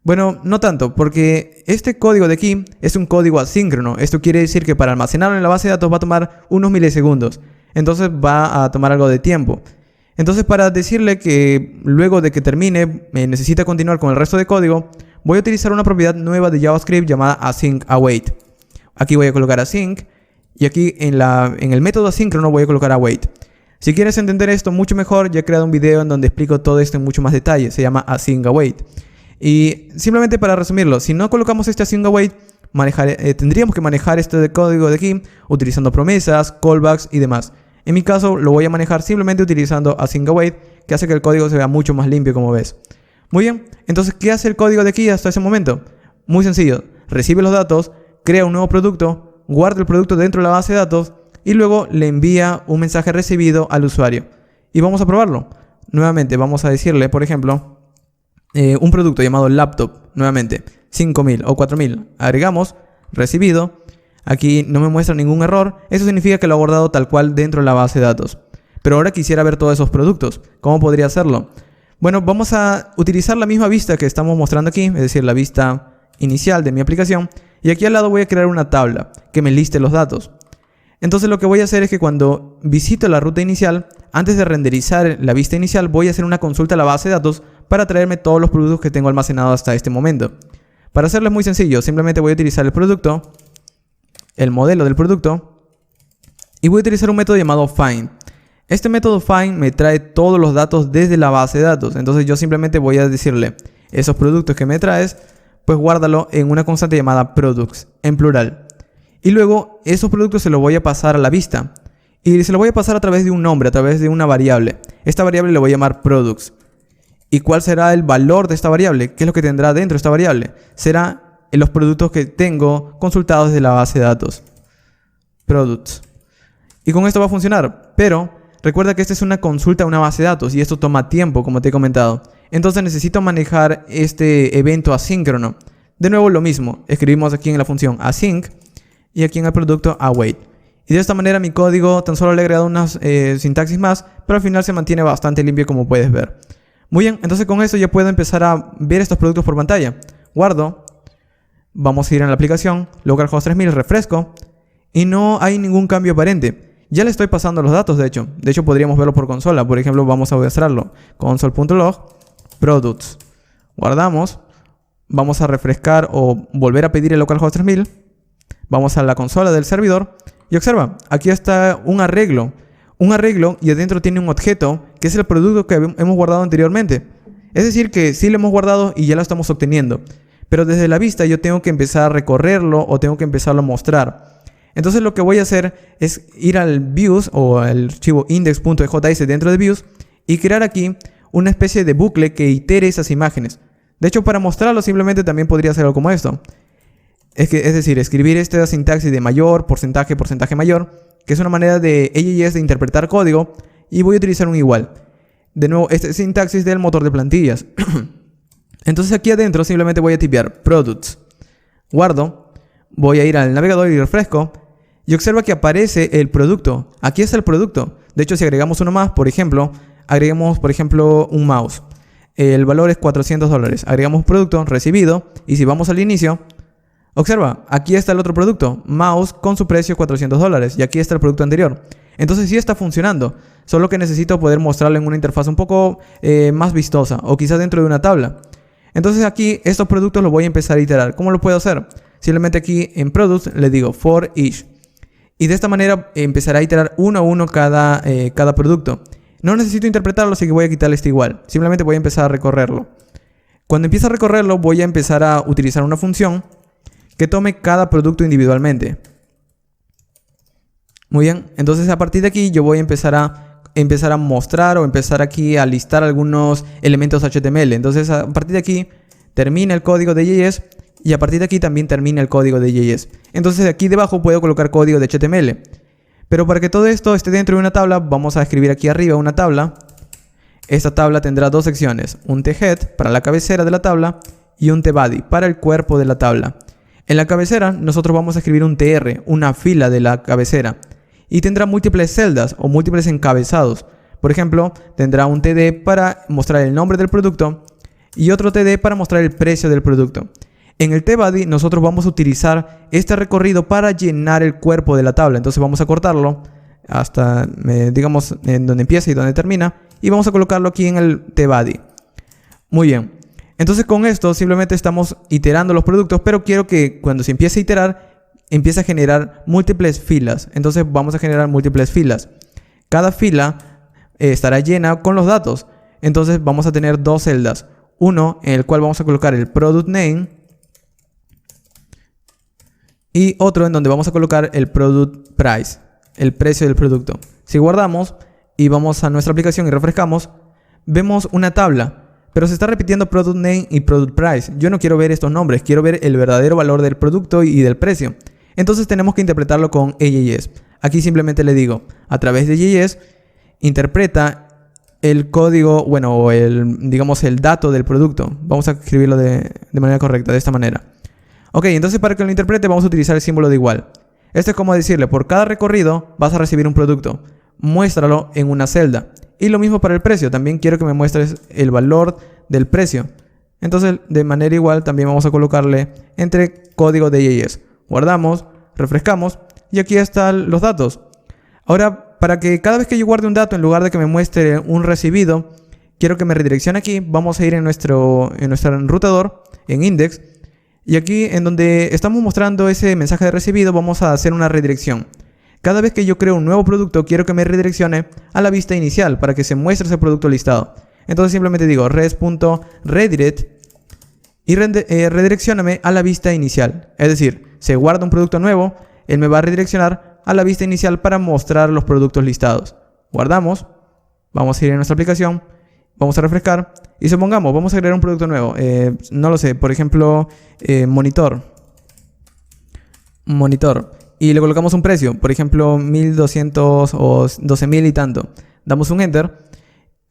Bueno, no tanto, porque este código de aquí es un código asíncrono. Esto quiere decir que para almacenarlo en la base de datos va a tomar unos milisegundos. Entonces va a tomar algo de tiempo. Entonces, para decirle que luego de que termine necesita continuar con el resto de código, voy a utilizar una propiedad nueva de JavaScript llamada async_await. Aquí voy a colocar async y aquí en el método asíncrono voy a colocar await. Si quieres entender esto mucho mejor, ya he creado un video en donde explico todo esto en mucho más detalle. Se llama async_await. Y simplemente para resumirlo, si no colocamos este async_await, tendríamos que manejar este código de aquí utilizando promesas, callbacks y demás. En mi caso lo voy a manejar simplemente utilizando async_await, que hace que el código se vea mucho más limpio, como ves. Muy bien, entonces ¿qué hace el código de aquí hasta ese momento? Muy sencillo: recibe los datos, crea un nuevo producto, guarda el producto dentro de la base de datos y luego le envía un mensaje recibido al usuario. Y vamos a probarlo. Nuevamente vamos a decirle, por ejemplo, un producto llamado laptop, nuevamente 5000 o 4000. Agregamos recibido. Aquí no me muestra ningún error. Eso significa que lo ha guardado tal cual dentro de la base de datos. Pero ahora quisiera ver todos esos productos. ¿Cómo podría hacerlo? Bueno, vamos a utilizar la misma vista que estamos mostrando aquí, es decir, la vista inicial de mi aplicación. Y aquí al lado voy a crear una tabla que me liste los datos. Entonces lo que voy a hacer es que cuando visito la ruta inicial, antes de renderizar la vista inicial, voy a hacer una consulta a la base de datos para traerme todos los productos que tengo almacenados hasta este momento. Para hacerlo es muy sencillo, simplemente voy a utilizar el producto, el modelo del producto, y voy a utilizar un método llamado find. Este método find me trae todos los datos desde la base de datos. Entonces yo simplemente voy a decirle: esos productos que me traes, pues guárdalo en una constante llamada products, en plural. Y luego esos productos se los voy a pasar a la vista. Y se los voy a pasar a través de un nombre, a través de una variable. Esta variable le voy a llamar products. ¿Y cuál será el valor de esta variable? ¿Qué es lo que tendrá dentro de esta variable? Será los productos que tengo consultados desde la base de datos. Products. Y con esto va a funcionar. Pero recuerda que esta es una consulta a una base de datos y esto toma tiempo, como te he comentado. Entonces necesito manejar este evento asíncrono. De nuevo lo mismo. Escribimos aquí en la función async y aquí en el producto await. Y de esta manera mi código tan solo le he agregado unas sintaxis más, pero al final se mantiene bastante limpio, como puedes ver. Muy bien, entonces con eso ya puedo empezar a ver estos productos por pantalla. Guardo, vamos a ir a la aplicación, localhost 3000, refresco y no hay ningún cambio aparente. Ya le estoy pasando los datos, de hecho. De hecho podríamos verlo por consola. Por ejemplo, vamos a mostrarlo. Console.log, products. Guardamos, vamos a refrescar o volver a pedir el localhost 3000. Vamos a la consola del servidor y observa, aquí está un arreglo y adentro tiene un objeto que es el producto que hemos guardado anteriormente. Es decir, que sí lo hemos guardado y ya lo estamos obteniendo. Pero desde la vista yo tengo que empezar a recorrerlo o tengo que empezarlo a mostrar. Entonces lo que voy a hacer es ir al views o al archivo index.js dentro de views y crear aquí una especie de bucle que itere esas imágenes. De hecho, para mostrarlo simplemente también podría hacer algo como esto. Es decir, escribir esta sintaxis de mayor, porcentaje mayor, que es una manera de AJS de interpretar código, y voy a utilizar un igual. De nuevo, esta es sintaxis del motor de plantillas. Entonces aquí adentro simplemente voy a tipear products. Guardo, voy a ir al navegador y refresco, y observa que aparece el producto. Aquí está el producto. De hecho, si agregamos uno más, por ejemplo, agregamos un mouse. El valor es $400. Agregamos producto, recibido, y si vamos al inicio, observa, aquí está el otro producto, mouse con su precio $400, y aquí está el producto anterior. Entonces sí está funcionando, solo que necesito poder mostrarlo en una interfaz un poco más vistosa, o quizás dentro de una tabla. Entonces aquí estos productos los voy a empezar a iterar. ¿Cómo lo puedo hacer? Simplemente aquí en products le digo for each. Y de esta manera empezará a iterar uno a uno cada producto. No necesito interpretarlo, así que voy a quitarle este igual. Simplemente voy a empezar a recorrerlo. Cuando empiece a recorrerlo, voy a empezar a utilizar una función que tome cada producto individualmente. Muy bien, entonces a partir de aquí yo voy a empezar a empezar a mostrar o empezar aquí a listar algunos elementos HTML. Entonces a partir de aquí termina el código de JS y a partir de aquí también termina el código de JS. Entonces aquí debajo puedo colocar código de HTML. Pero para que todo esto esté dentro de una tabla, vamos a escribir aquí arriba una tabla. Esta tabla tendrá dos secciones, un thead para la cabecera de la tabla y un thebody para el cuerpo de la tabla. En la cabecera nosotros vamos a escribir un tr, una fila de la cabecera, y tendrá múltiples celdas o múltiples encabezados. Por ejemplo, tendrá un td para mostrar el nombre del producto y otro td para mostrar el precio del producto. En el thebody nosotros vamos a utilizar este recorrido para llenar el cuerpo de la tabla. Entonces vamos a cortarlo hasta, digamos, en donde empieza y donde termina, y vamos a colocarlo aquí en el thebody. Muy bien. Entonces con esto simplemente estamos iterando los productos, pero quiero que cuando se empiece a iterar, empiece a generar múltiples filas. Entonces vamos a generar múltiples filas. Cada fila estará llena con los datos. Entonces vamos a tener dos celdas. Uno en el cual vamos a colocar el product name y otro en donde vamos a colocar el product price, el precio del producto. Si guardamos y vamos a nuestra aplicación y refrescamos, vemos una tabla. Pero se está repitiendo product name y product price. Yo no quiero ver estos nombres, quiero ver el verdadero valor del producto y del precio. Entonces tenemos que interpretarlo con AJS. Aquí simplemente le digo, a través de JS, interpreta el código, bueno, digamos el dato del producto. Vamos a escribirlo de manera correcta, de esta manera. Ok, entonces para que lo interprete vamos a utilizar el símbolo de igual. Esto es como decirle, por cada recorrido vas a recibir un producto. Muéstralo en una celda. Y lo mismo para el precio, también quiero que me muestres el valor del precio. Entonces, de manera igual, también vamos a colocarle entre código de JS. Guardamos, refrescamos y aquí están los datos. Ahora, para que cada vez que yo guarde un dato, en lugar de que me muestre un recibido, quiero que me redireccione aquí. Vamos a ir en nuestro enrutador, en index. Y aquí, en donde estamos mostrando ese mensaje de recibido, vamos a hacer una redirección. Cada vez que yo creo un nuevo producto, quiero que me redireccione a la vista inicial para que se muestre ese producto listado. Entonces simplemente digo res.redirect y redireccióname a la vista inicial. Es decir, se guarda un producto nuevo, él me va a redireccionar a la vista inicial para mostrar los productos listados. Guardamos, vamos a ir a nuestra aplicación, vamos a refrescar y supongamos, vamos a crear un producto nuevo. No lo sé, por ejemplo, monitor. Y le colocamos un precio, por ejemplo 1200 o 12.000 y tanto. Damos un enter.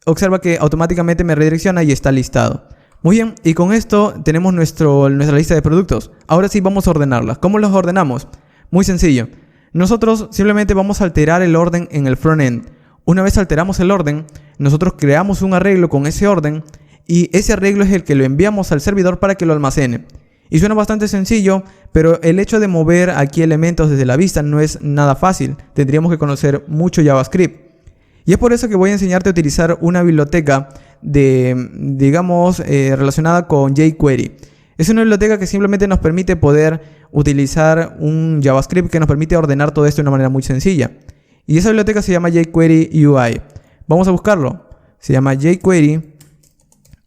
Observa que automáticamente me redirecciona y está listado. Muy bien, y con esto tenemos nuestra lista de productos. Ahora sí vamos a ordenarlas. ¿Cómo los ordenamos? Muy sencillo. Nosotros simplemente vamos a alterar el orden en el frontend. Una vez alteramos el orden, nosotros creamos un arreglo con ese orden y ese arreglo es el que lo enviamos al servidor para que lo almacene. Y suena bastante sencillo, pero el hecho de mover aquí elementos desde la vista no es nada fácil. Tendríamos que conocer mucho JavaScript. Y es por eso que voy a enseñarte a utilizar una biblioteca relacionada con jQuery. Es una biblioteca que simplemente nos permite poder utilizar un JavaScript que nos permite ordenar todo esto de una manera muy sencilla. Y esa biblioteca se llama jQuery UI. Vamos a buscarlo. Se llama jQuery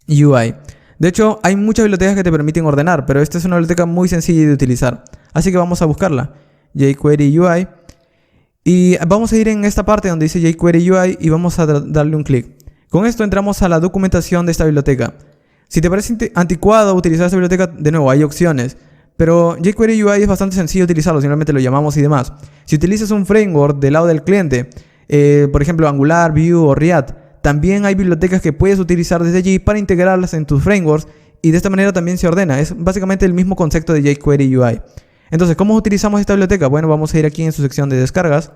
UI. De hecho, hay muchas bibliotecas que te permiten ordenar, pero esta es una biblioteca muy sencilla de utilizar. Así que vamos a buscarla. jQuery UI. Y vamos a ir en esta parte donde dice jQuery UI y vamos a darle un clic. Con esto entramos a la documentación de esta biblioteca. Si te parece anticuado utilizar esta biblioteca, de nuevo, hay opciones. Pero jQuery UI es bastante sencillo utilizarlo, simplemente lo llamamos y demás. Si utilizas un framework del lado del cliente, por ejemplo Angular, Vue o React, también hay bibliotecas que puedes utilizar desde allí para integrarlas en tus frameworks y de esta manera también se ordena. Es básicamente el mismo concepto de jQuery UI. Entonces, ¿cómo utilizamos esta biblioteca? Bueno, vamos a ir aquí en su sección de descargas.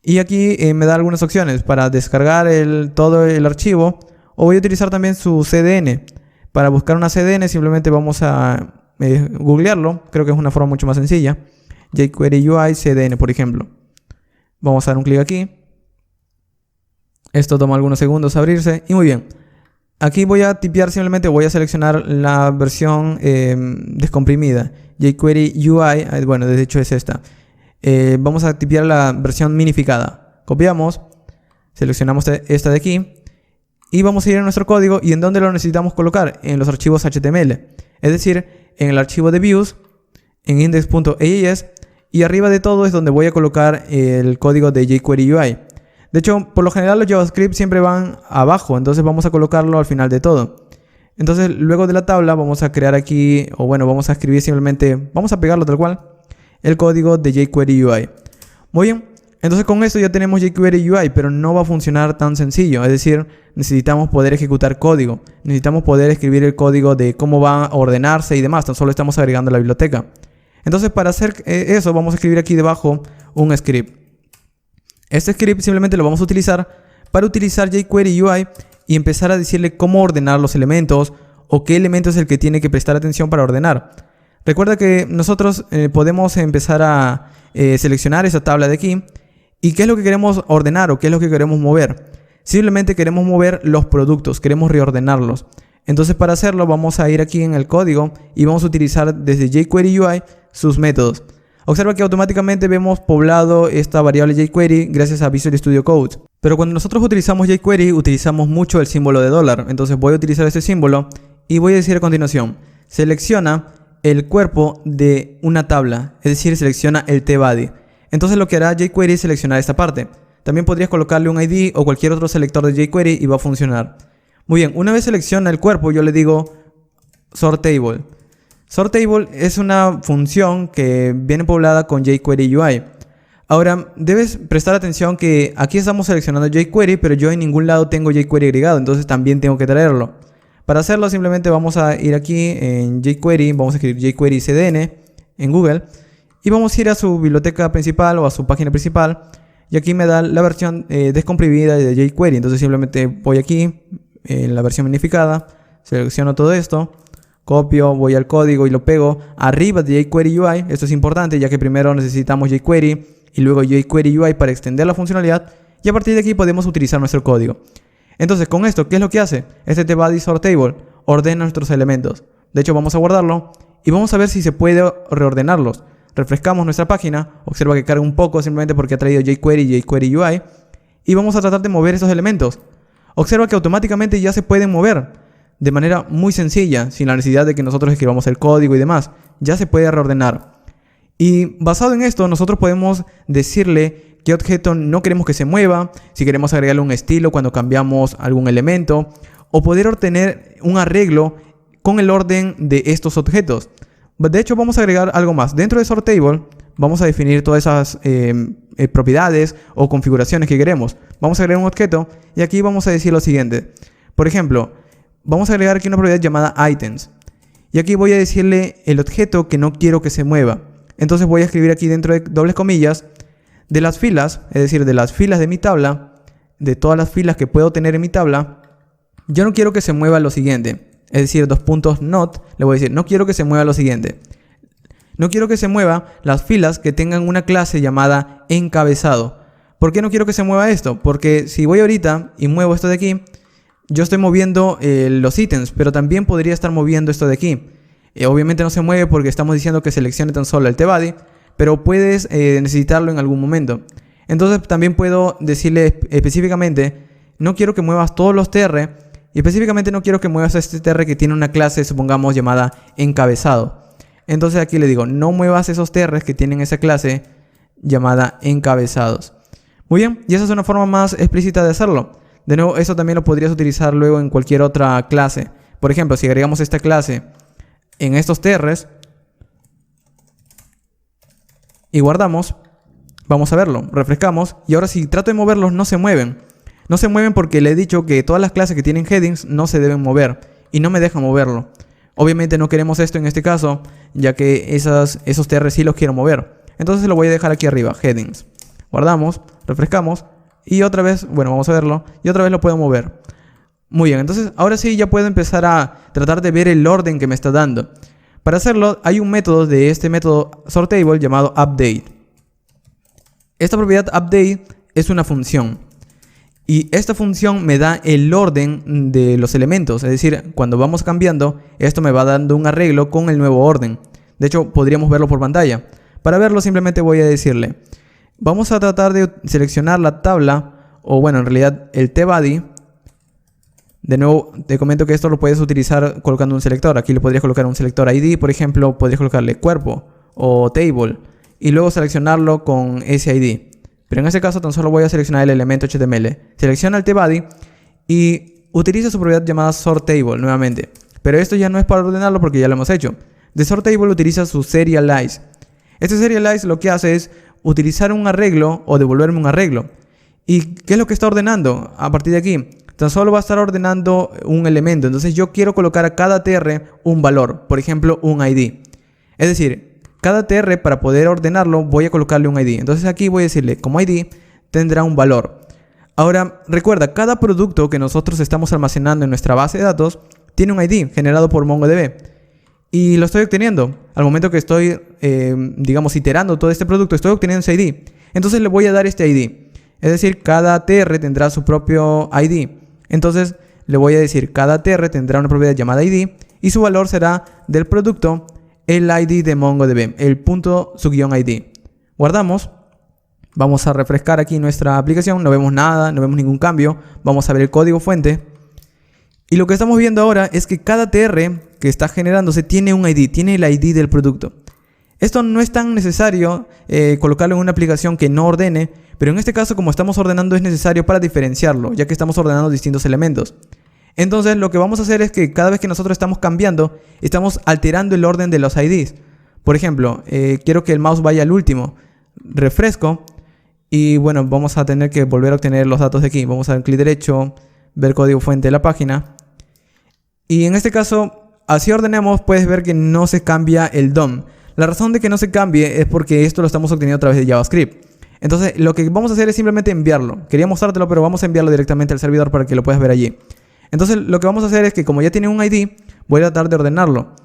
Y aquí me da algunas opciones para descargar todo el archivo. O voy a utilizar también su CDN. Para buscar una CDN simplemente vamos a googlearlo. Creo que es una forma mucho más sencilla. jQuery UI CDN, por ejemplo. Vamos a dar un clic aquí. Esto toma algunos segundos abrirse. Y muy bien. Aquí voy a tipear simplemente, voy a seleccionar la versión descomprimida. jQuery UI, bueno, de hecho es esta. Vamos a tipear la versión minificada. Copiamos. Seleccionamos esta de aquí. Y vamos a ir a nuestro código. ¿Y en dónde lo necesitamos colocar? En los archivos HTML. Es decir, en el archivo de views. En index.js. Y arriba de todo es donde voy a colocar el código de jQuery UI. De hecho, por lo general los JavaScript siempre van abajo, entonces vamos a colocarlo al final de todo. Entonces, luego de la tabla vamos a crear aquí, o bueno, vamos a escribir simplemente, vamos a pegarlo tal cual, el código de jQuery UI. Muy bien, entonces con esto ya tenemos jQuery UI, pero no va a funcionar tan sencillo. Es decir, necesitamos poder ejecutar código, necesitamos poder escribir el código de cómo va a ordenarse y demás, tan solo estamos agregando la biblioteca. Entonces, para hacer eso, vamos a escribir aquí debajo un script. Este script simplemente lo vamos a utilizar para utilizar jQuery UI y empezar a decirle cómo ordenar los elementos o qué elemento es el que tiene que prestar atención para ordenar. Recuerda que nosotros podemos empezar a seleccionar esa tabla de aquí y qué es lo que queremos ordenar o qué es lo que queremos mover. Simplemente queremos mover los productos, queremos reordenarlos. Entonces, para hacerlo vamos a ir aquí en el código y vamos a utilizar desde jQuery UI sus métodos. Observa que automáticamente vemos poblado esta variable jQuery gracias a Visual Studio Code. Pero cuando nosotros utilizamos jQuery, utilizamos mucho el símbolo de dólar. Entonces voy a utilizar este símbolo y voy a decir a continuación, selecciona el cuerpo de una tabla, es decir, selecciona el tbody. Entonces lo que hará jQuery es seleccionar esta parte. También podrías colocarle un ID o cualquier otro selector de jQuery y va a funcionar. Muy bien, una vez selecciona el cuerpo, yo le digo sort table. Sort table es una función que viene poblada con jQuery UI. Ahora, debes prestar atención que aquí estamos seleccionando jQuery, pero yo en ningún lado tengo jQuery agregado, entonces también tengo que traerlo. Para hacerlo simplemente vamos a ir aquí en jQuery, vamos a escribir jQuery CDN en Google y vamos a ir a su biblioteca principal o a su página principal y aquí me da la versión descomprimida de jQuery. Entonces simplemente voy aquí en la versión minificada, selecciono todo esto, copio, voy al código y lo pego arriba de jQuery UI. Esto es importante ya que primero necesitamos jQuery y luego jQuery UI para extender la funcionalidad y a partir de aquí podemos utilizar nuestro código. Entonces con esto, ¿qué es lo que hace? Este tbody sort table ordena nuestros elementos. De hecho vamos a guardarlo y vamos a ver si se puede reordenarlos. Refrescamos nuestra página, observa que carga un poco simplemente porque ha traído jQuery y jQuery UI y vamos a tratar de mover esos elementos. Observa que automáticamente ya se pueden mover de manera muy sencilla, sin la necesidad de que nosotros escribamos el código y demás. Ya se puede reordenar. Y basado en esto, nosotros podemos decirle qué objeto no queremos que se mueva, si queremos agregarle un estilo cuando cambiamos algún elemento, o poder obtener un arreglo con el orden de estos objetos. De hecho, vamos a agregar algo más. Dentro de sort table, vamos a definir todas esas propiedades o configuraciones que queremos. Vamos a agregar un objeto y aquí vamos a decir lo siguiente. Por ejemplo, vamos a agregar aquí una propiedad llamada items. Y aquí voy a decirle el objeto que no quiero que se mueva. Entonces voy a escribir aquí dentro de dobles comillas, de las filas, es decir, de las filas de mi tabla, de todas las filas que puedo tener en mi tabla, yo no quiero que se mueva lo siguiente. Es decir, not, le voy a decir, no quiero que se mueva lo siguiente. No quiero que se mueva las filas que tengan una clase llamada encabezado. ¿Por qué no quiero que se mueva esto? Porque si voy ahorita y muevo esto de aquí, yo estoy moviendo los ítems, pero también podría estar moviendo esto de aquí. Obviamente no se mueve porque estamos diciendo que seleccione tan solo el tbody, pero puedes necesitarlo en algún momento. Entonces también puedo decirle específicamente, no quiero que muevas todos los tr, y específicamente no quiero que muevas este tr que tiene una clase, supongamos, llamada encabezado. Entonces aquí le digo, no muevas esos trs que tienen esa clase llamada encabezados. Muy bien, y esa es una forma más explícita de hacerlo. De nuevo, eso también lo podrías utilizar luego en cualquier otra clase. Por ejemplo, si agregamos esta clase en estos trs y guardamos, vamos a verlo, refrescamos y ahora si trato de moverlos no se mueven. No se mueven porque le he dicho que todas las clases que tienen headings no se deben mover y no me deja moverlo. Obviamente no queremos esto en este caso, ya que esos trs sí los quiero mover. Entonces lo voy a dejar aquí arriba, headings. Guardamos, refrescamos y otra vez, bueno, vamos a verlo, y otra vez lo puedo mover. Muy bien, entonces ahora sí ya puedo empezar a tratar de ver el orden que me está dando. Para hacerlo hay un método de este método sortable llamado update. Esta propiedad update es una función. Y esta función me da el orden de los elementos. Es decir, cuando vamos cambiando, esto me va dando un arreglo con el nuevo orden. De hecho, podríamos verlo por pantalla. Para verlo simplemente voy a decirle, vamos a tratar de seleccionar la tabla, o bueno, en realidad el tbody. De nuevo, te comento que esto lo puedes utilizar colocando un selector. Aquí le podrías colocar un selector ID, por ejemplo, podrías colocarle cuerpo o table y luego seleccionarlo con ese ID. Pero en este caso tan solo voy a seleccionar el elemento HTML. Selecciona el tbody y utiliza su propiedad llamada sortTable nuevamente. Pero esto ya no es para ordenarlo porque ya lo hemos hecho. De sortTable utiliza su serialize. Este serialize lo que hace es utilizar un arreglo o devolverme un arreglo. ¿Y qué es lo que está ordenando a partir de aquí? Tan solo va a estar ordenando un elemento. Entonces yo quiero colocar a cada tr un valor. Por ejemplo, un ID. Es decir, cada tr para poder ordenarlo voy a colocarle un ID. Entonces aquí voy a decirle como ID tendrá un valor. Ahora recuerda, cada producto que nosotros estamos almacenando en nuestra base de datos tiene un ID generado por MongoDB. Y lo estoy obteniendo. Al momento que estoy, digamos, iterando todo este producto, estoy obteniendo ese ID. Entonces le voy a dar este ID. Es decir, cada tr tendrá su propio ID. Entonces le voy a decir cada tr tendrá una propiedad llamada ID y su valor será del producto el ID de MongoDB, el punto su guión ID. Guardamos. Vamos a refrescar aquí nuestra aplicación. No vemos nada, no vemos ningún cambio. Vamos a ver el código fuente. Y lo que estamos viendo ahora es que cada tr que está generándose tiene un ID, tiene el ID del producto. Esto no es tan necesario colocarlo en una aplicación que no ordene, pero en este caso, como estamos ordenando, es necesario para diferenciarlo, ya que estamos ordenando distintos elementos. Entonces, lo que vamos a hacer es que cada vez que nosotros estamos cambiando, estamos alterando el orden de los IDs. Por ejemplo, quiero que el mouse vaya al último. Refresco y bueno, vamos a tener que volver a obtener los datos de aquí. Vamos a dar clic derecho, ver código fuente de la página. Y en este caso, así ordenemos, puedes ver que no se cambia el DOM. La razón de que no se cambie es porque esto lo estamos obteniendo a través de JavaScript. Entonces, lo que vamos a hacer es simplemente enviarlo. Quería mostrártelo, pero vamos a enviarlo directamente al servidor para que lo puedas ver allí. Entonces, lo que vamos a hacer es que como ya tiene un ID, voy a tratar de ordenarlo.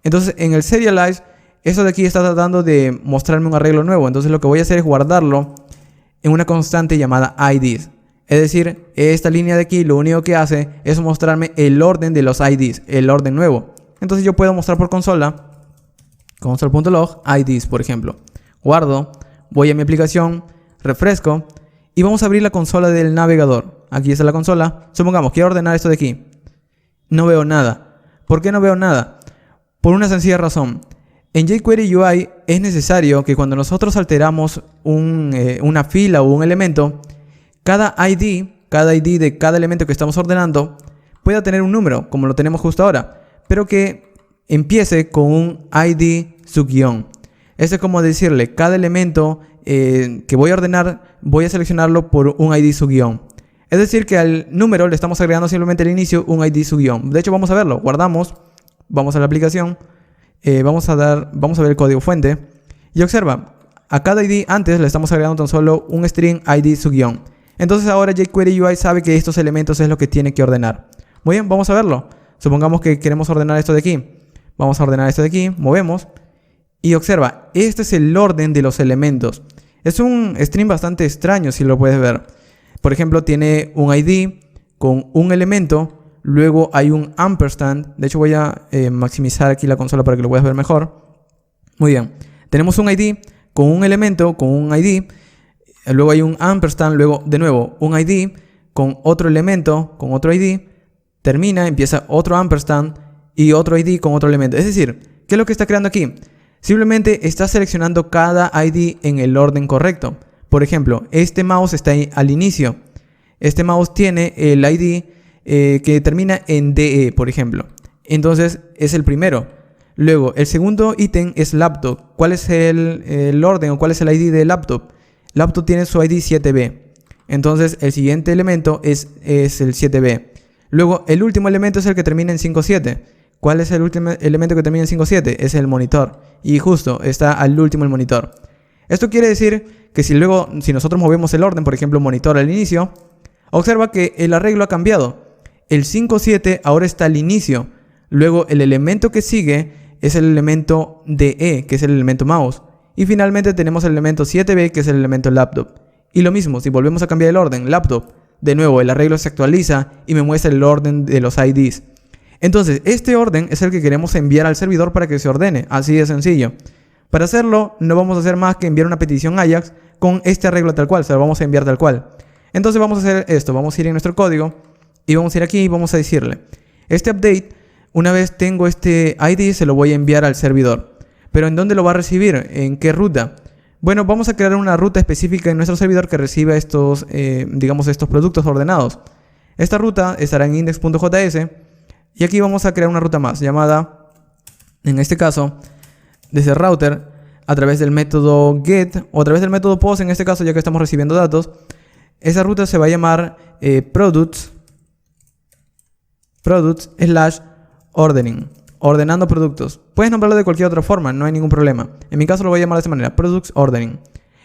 Entonces, en el serialize, eso de aquí está tratando de mostrarme un arreglo nuevo. Entonces, lo que voy a hacer es guardarlo en una constante llamada IDs. Es decir, esta línea de aquí lo único que hace es mostrarme el orden de los IDs, el orden nuevo. Entonces, yo puedo mostrar por consola, console.log, IDs, por ejemplo. Guardo. Voy a mi aplicación, refresco y vamos a abrir la consola del navegador. Aquí está la consola. Supongamos, quiero ordenar esto de aquí. No veo nada. ¿Por qué no veo nada? Por una sencilla razón. En jQuery UI es necesario que cuando nosotros alteramos una fila o un elemento, cada ID de cada elemento que estamos ordenando pueda tener un número, como lo tenemos justo ahora, pero que empiece con un ID subguión. Esto es como decirle, cada elemento que voy a ordenar, voy a seleccionarlo por un ID subguión. Es decir, que al número le estamos agregando simplemente al inicio un ID subguión. De hecho, vamos a verlo. Guardamos, vamos a la aplicación, vamos a ver el código fuente. Y observa, a cada ID antes le estamos agregando tan solo un string ID subguión. Entonces ahora jQuery UI sabe que estos elementos es lo que tiene que ordenar. Muy bien, vamos a verlo. Supongamos que queremos ordenar esto de aquí. Vamos a ordenar esto de aquí, movemos. Y observa, este es el orden de los elementos. Es un string bastante extraño si lo puedes ver. Por ejemplo, tiene un ID con un elemento, luego hay un ampersand. De hecho, voy a maximizar aquí la consola para que lo puedas ver mejor. Muy bien. Tenemos un ID con un elemento, con un ID. Luego hay un ampersand, luego de nuevo un ID con otro elemento, con otro ID. Termina, empieza otro ampersand y otro ID con otro elemento. Es decir, ¿qué es lo que está creando aquí? Simplemente está seleccionando cada ID en el orden correcto. Por ejemplo, este mouse está ahí al inicio. Este mouse tiene el ID que termina en DE, por ejemplo. Entonces es el primero. Luego, el segundo ítem es laptop. ¿Cuál es el orden o cuál es el ID de laptop? Laptop tiene su ID 7B. Entonces el siguiente elemento es el 7B. Luego, el último elemento es el que termina en 57. ¿Cuál es el último elemento que termina en 57? Es el monitor. Y justo está al último el monitor. Esto quiere decir que si nosotros movemos el orden, por ejemplo, monitor al inicio, observa que el arreglo ha cambiado. El 57 ahora está al inicio. Luego el elemento que sigue es el elemento DE, que es el elemento mouse. Y finalmente tenemos el elemento 7B, que es el elemento laptop. Y lo mismo, si volvemos a cambiar el orden, laptop, de nuevo el arreglo se actualiza y me muestra el orden de los IDs. Entonces, este orden es el que queremos enviar al servidor para que se ordene. Así de sencillo. Para hacerlo, no vamos a hacer más que enviar una petición AJAX con este arreglo tal cual. Se lo vamos a enviar tal cual. Entonces, vamos a hacer esto. Vamos a ir en nuestro código y vamos a ir aquí y vamos a decirle, este update, una vez tengo este ID, se lo voy a enviar al servidor. Pero ¿en dónde lo va a recibir? ¿En qué ruta? Bueno, vamos a crear una ruta específica en nuestro servidor que reciba estos, digamos, estos productos ordenados. Esta ruta estará en index.js y aquí vamos a crear una ruta más llamada, en este caso, desde el router, a través del método get o a través del método post, en este caso ya que estamos recibiendo datos. Esa ruta se va a llamar products/ordering, ordenando productos. Puedes nombrarlo de cualquier otra forma, no hay ningún problema. En mi caso lo voy a llamar de esta manera, products ordering.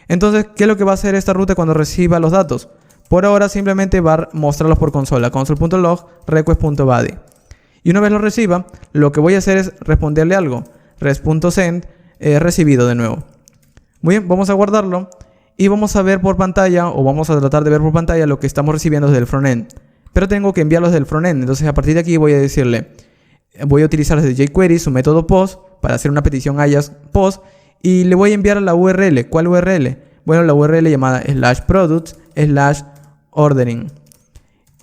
Entonces, ¿qué es lo que va a hacer esta ruta cuando reciba los datos? Por ahora simplemente va a mostrarlos por consola, console.log request.body. Y una vez lo reciba, lo que voy a hacer es responderle algo, res.send recibido de nuevo. Muy bien, vamos a guardarlo y vamos a ver por pantalla, o vamos a tratar de ver por pantalla lo que estamos recibiendo desde el frontend. Pero tengo que enviarlos desde el frontend, entonces a partir de aquí voy a decirle, voy a utilizar desde jQuery su método post para hacer una petición Ajax post y le voy a enviar la URL. ¿Cuál URL? Bueno, la URL llamada /products/ordering.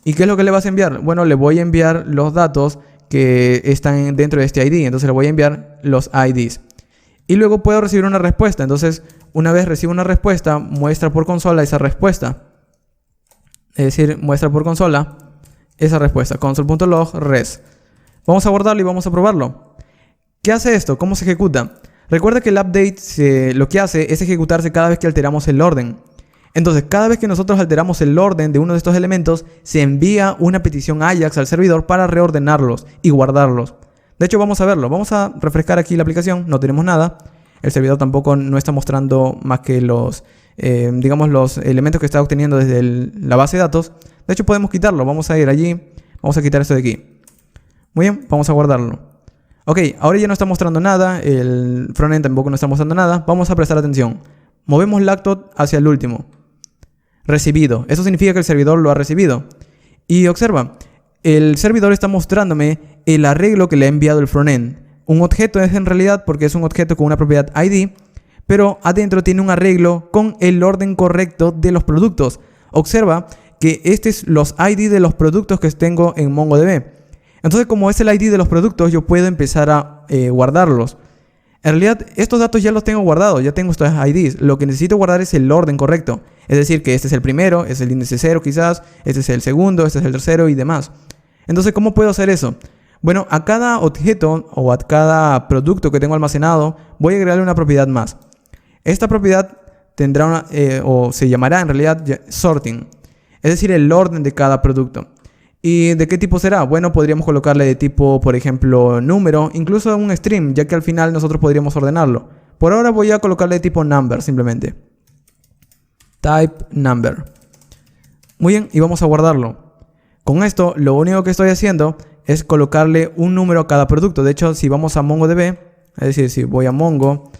¿Y qué es lo que le vas a enviar? Bueno, le voy a enviar los datos que están dentro de este ID. Entonces le voy a enviar los IDs. Y luego puedo recibir una respuesta. Entonces, una vez recibo una respuesta, muestra por consola esa respuesta. Es decir, muestra por consola esa respuesta. Console.log res. Vamos a guardarlo y vamos a probarlo. ¿Qué hace esto? ¿Cómo se ejecuta? Recuerda que el update lo que hace es ejecutarse cada vez que alteramos el orden. Entonces, cada vez que nosotros alteramos el orden de uno de estos elementos, se envía una petición Ajax al servidor para reordenarlos y guardarlos. De hecho, vamos a verlo. Vamos a refrescar aquí la aplicación. No tenemos nada. El servidor tampoco no está mostrando más que los elementos que está obteniendo desde la base de datos. De hecho, podemos quitarlo. Vamos a ir allí. Vamos a quitar esto de aquí. Muy bien, vamos a guardarlo. Ok, ahora ya no está mostrando nada. El frontend tampoco no está mostrando nada. Vamos a prestar atención. Movemos lactot hacia el último. Recibido. Eso significa que el servidor lo ha recibido. Y observa, el servidor está mostrándome el arreglo que le ha enviado el frontend. Un objeto es en realidad porque es un objeto con una propiedad ID, pero adentro tiene un arreglo con el orden correcto de los productos. Observa que este es los ID de los productos que tengo en MongoDB. Entonces, como es el ID de los productos, yo puedo empezar a guardarlos. En realidad, estos datos ya los tengo guardados, ya tengo estos IDs. Lo que necesito guardar es el orden correcto. Es decir, que este es el primero, es el índice 0 quizás, este es el segundo, este es el tercero y demás. Entonces, ¿cómo puedo hacer eso? Bueno, a cada objeto o a cada producto que tengo almacenado, voy a agregarle una propiedad más. Esta propiedad tendrá o se llamará en realidad sorting, es decir, el orden de cada producto. ¿Y de qué tipo será? Bueno, podríamos colocarle de tipo, por ejemplo, número, incluso un string, ya que al final nosotros podríamos ordenarlo. Por ahora voy a colocarle de tipo number simplemente. Type number. Muy bien, y vamos a guardarlo. Con esto, lo único que estoy haciendo es colocarle un número a cada producto. De hecho, si vamos a MongoDB, es decir, si voy a Mongo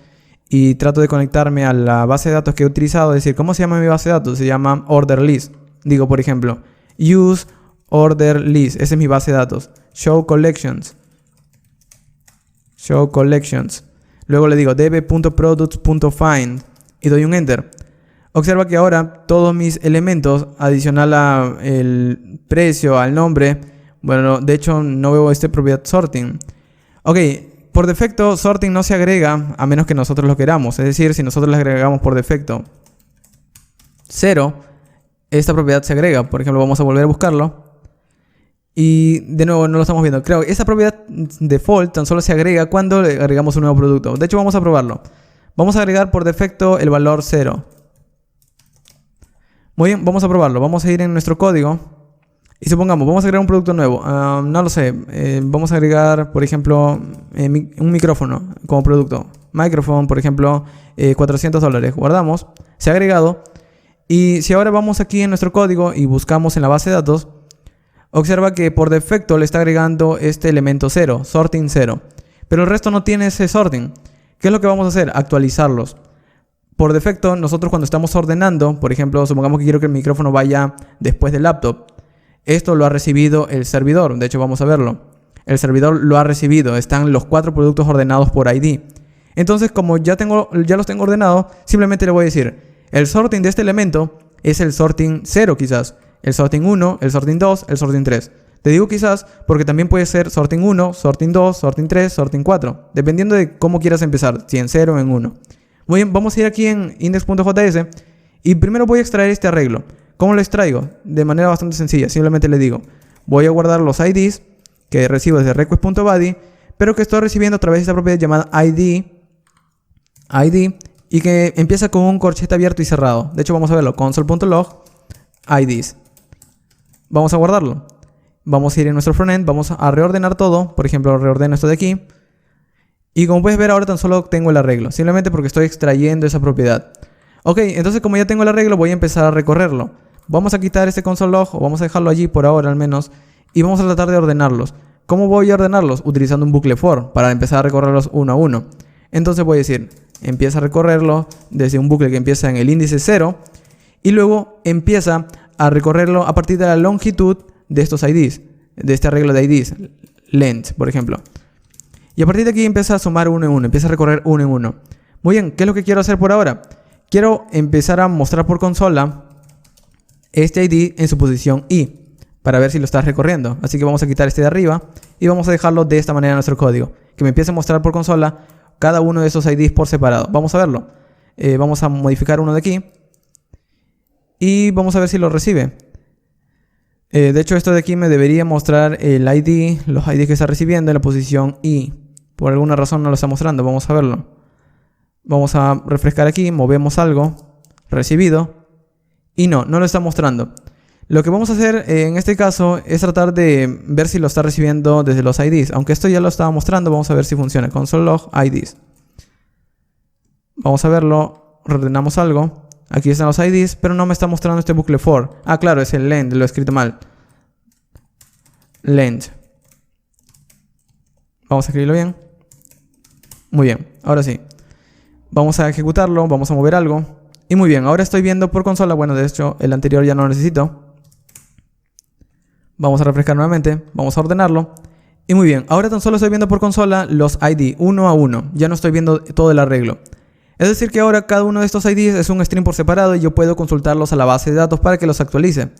y trato de conectarme a la base de datos que he utilizado, es decir, ¿cómo se llama mi base de datos? Se llama order list. Digo, por ejemplo, use order list. Esa es mi base de datos. Show collections. Show collections. Luego le digo db.products.find y doy un enter. Observa que ahora todos mis elementos, adicional al precio, al nombre, bueno, de hecho no veo este propiedad sorting. Ok, por defecto sorting no se agrega a menos que nosotros lo queramos. Es decir, si nosotros le agregamos por defecto 0, esta propiedad se agrega. Por ejemplo, vamos a volver a buscarlo. Y de nuevo no lo estamos viendo. Creo que esa propiedad default tan solo se agrega cuando le agregamos un nuevo producto. De hecho, vamos a probarlo. Vamos a agregar por defecto el valor 0. Muy bien, vamos a probarlo. Vamos a ir en nuestro código. Y supongamos, vamos a agregar un producto nuevo. No lo sé. Vamos a agregar, por ejemplo, un micrófono como producto. Microphone, por ejemplo, $400. Guardamos. Se ha agregado. Y si ahora vamos aquí en nuestro código y buscamos en la base de datos, observa que por defecto le está agregando este elemento 0, sorting 0. Pero el resto no tiene ese sorting. ¿Qué es lo que vamos a hacer? Actualizarlos. Por defecto, nosotros cuando estamos ordenando, por ejemplo, supongamos que quiero que el micrófono vaya después del laptop. Esto lo ha recibido el servidor. De hecho, vamos a verlo. El servidor lo ha recibido. Están los 4 productos ordenados por ID. Entonces, como ya los tengo ordenados, simplemente le voy a decir, el sorting de este elemento es el sorting 0 quizás. El sorting 1, el sorting 2, el sorting 3. Te digo quizás porque también puede ser sorting 1, sorting 2, sorting 3, sorting 4. Dependiendo de cómo quieras empezar, si en 0 o en 1. Muy bien, vamos a ir aquí en index.js y primero voy a extraer este arreglo. ¿Cómo lo extraigo? De manera bastante sencilla. Simplemente le digo, voy a guardar los IDs que recibo desde request.body, pero que estoy recibiendo a través de esta propiedad llamada ID, y que empieza con un corchete abierto y cerrado. De hecho, vamos a verlo, console.log IDs. Vamos a guardarlo. Vamos a ir en nuestro frontend, vamos a reordenar todo. Por ejemplo, reordeno esto de aquí. Y como puedes ver, ahora tan solo tengo el arreglo, simplemente porque estoy extrayendo esa propiedad. Ok, entonces como ya tengo el arreglo, voy a empezar a recorrerlo. Vamos a quitar este console.log, o vamos a dejarlo allí por ahora al menos, y vamos a tratar de ordenarlos. ¿Cómo voy a ordenarlos? Utilizando un bucle for, para empezar a recorrerlos uno a uno. Entonces voy a decir, empieza a recorrerlo desde un bucle que empieza en el índice 0, y luego empieza a recorrerlo a partir de la longitud de estos IDs, de este arreglo de IDs, length, por ejemplo. Y a partir de aquí empieza a sumar uno en uno, empieza a recorrer uno en uno. Muy bien, ¿qué es lo que quiero hacer por ahora? Quiero empezar a mostrar por consola este ID en su posición I, para ver si lo está recorriendo. Así que vamos a quitar este de arriba y vamos a dejarlo de esta manera en nuestro código, que me empiece a mostrar por consola cada uno de esos IDs por separado. Vamos a verlo. Vamos a modificar uno de aquí y vamos a ver si lo recibe. De hecho, esto de aquí me debería mostrar el ID, los IDs que está recibiendo en la posición I. Por alguna razón no lo está mostrando, vamos a verlo. Vamos a refrescar aquí, movemos algo, recibido, y no lo está mostrando. Lo que vamos a hacer en este caso es tratar de ver si lo está recibiendo desde los IDs. Aunque esto ya lo estaba mostrando, vamos a ver si funciona. Console.log IDs. Vamos a verlo, reordenamos algo. Aquí están los IDs, pero no me está mostrando este bucle for. Ah, claro, es el length, lo he escrito mal. Length. Vamos a escribirlo bien. Muy bien, ahora sí. Vamos a ejecutarlo, vamos a mover algo. Y muy bien, ahora estoy viendo por consola. Bueno, de hecho, el anterior ya no lo necesito. Vamos a refrescar nuevamente, vamos a ordenarlo. Y muy bien, ahora tan solo estoy viendo por consola los ID uno a uno. Ya no estoy viendo todo el arreglo. Es decir que ahora cada uno de estos IDs es un string por separado y yo puedo consultarlos a la base de datos para que los actualice.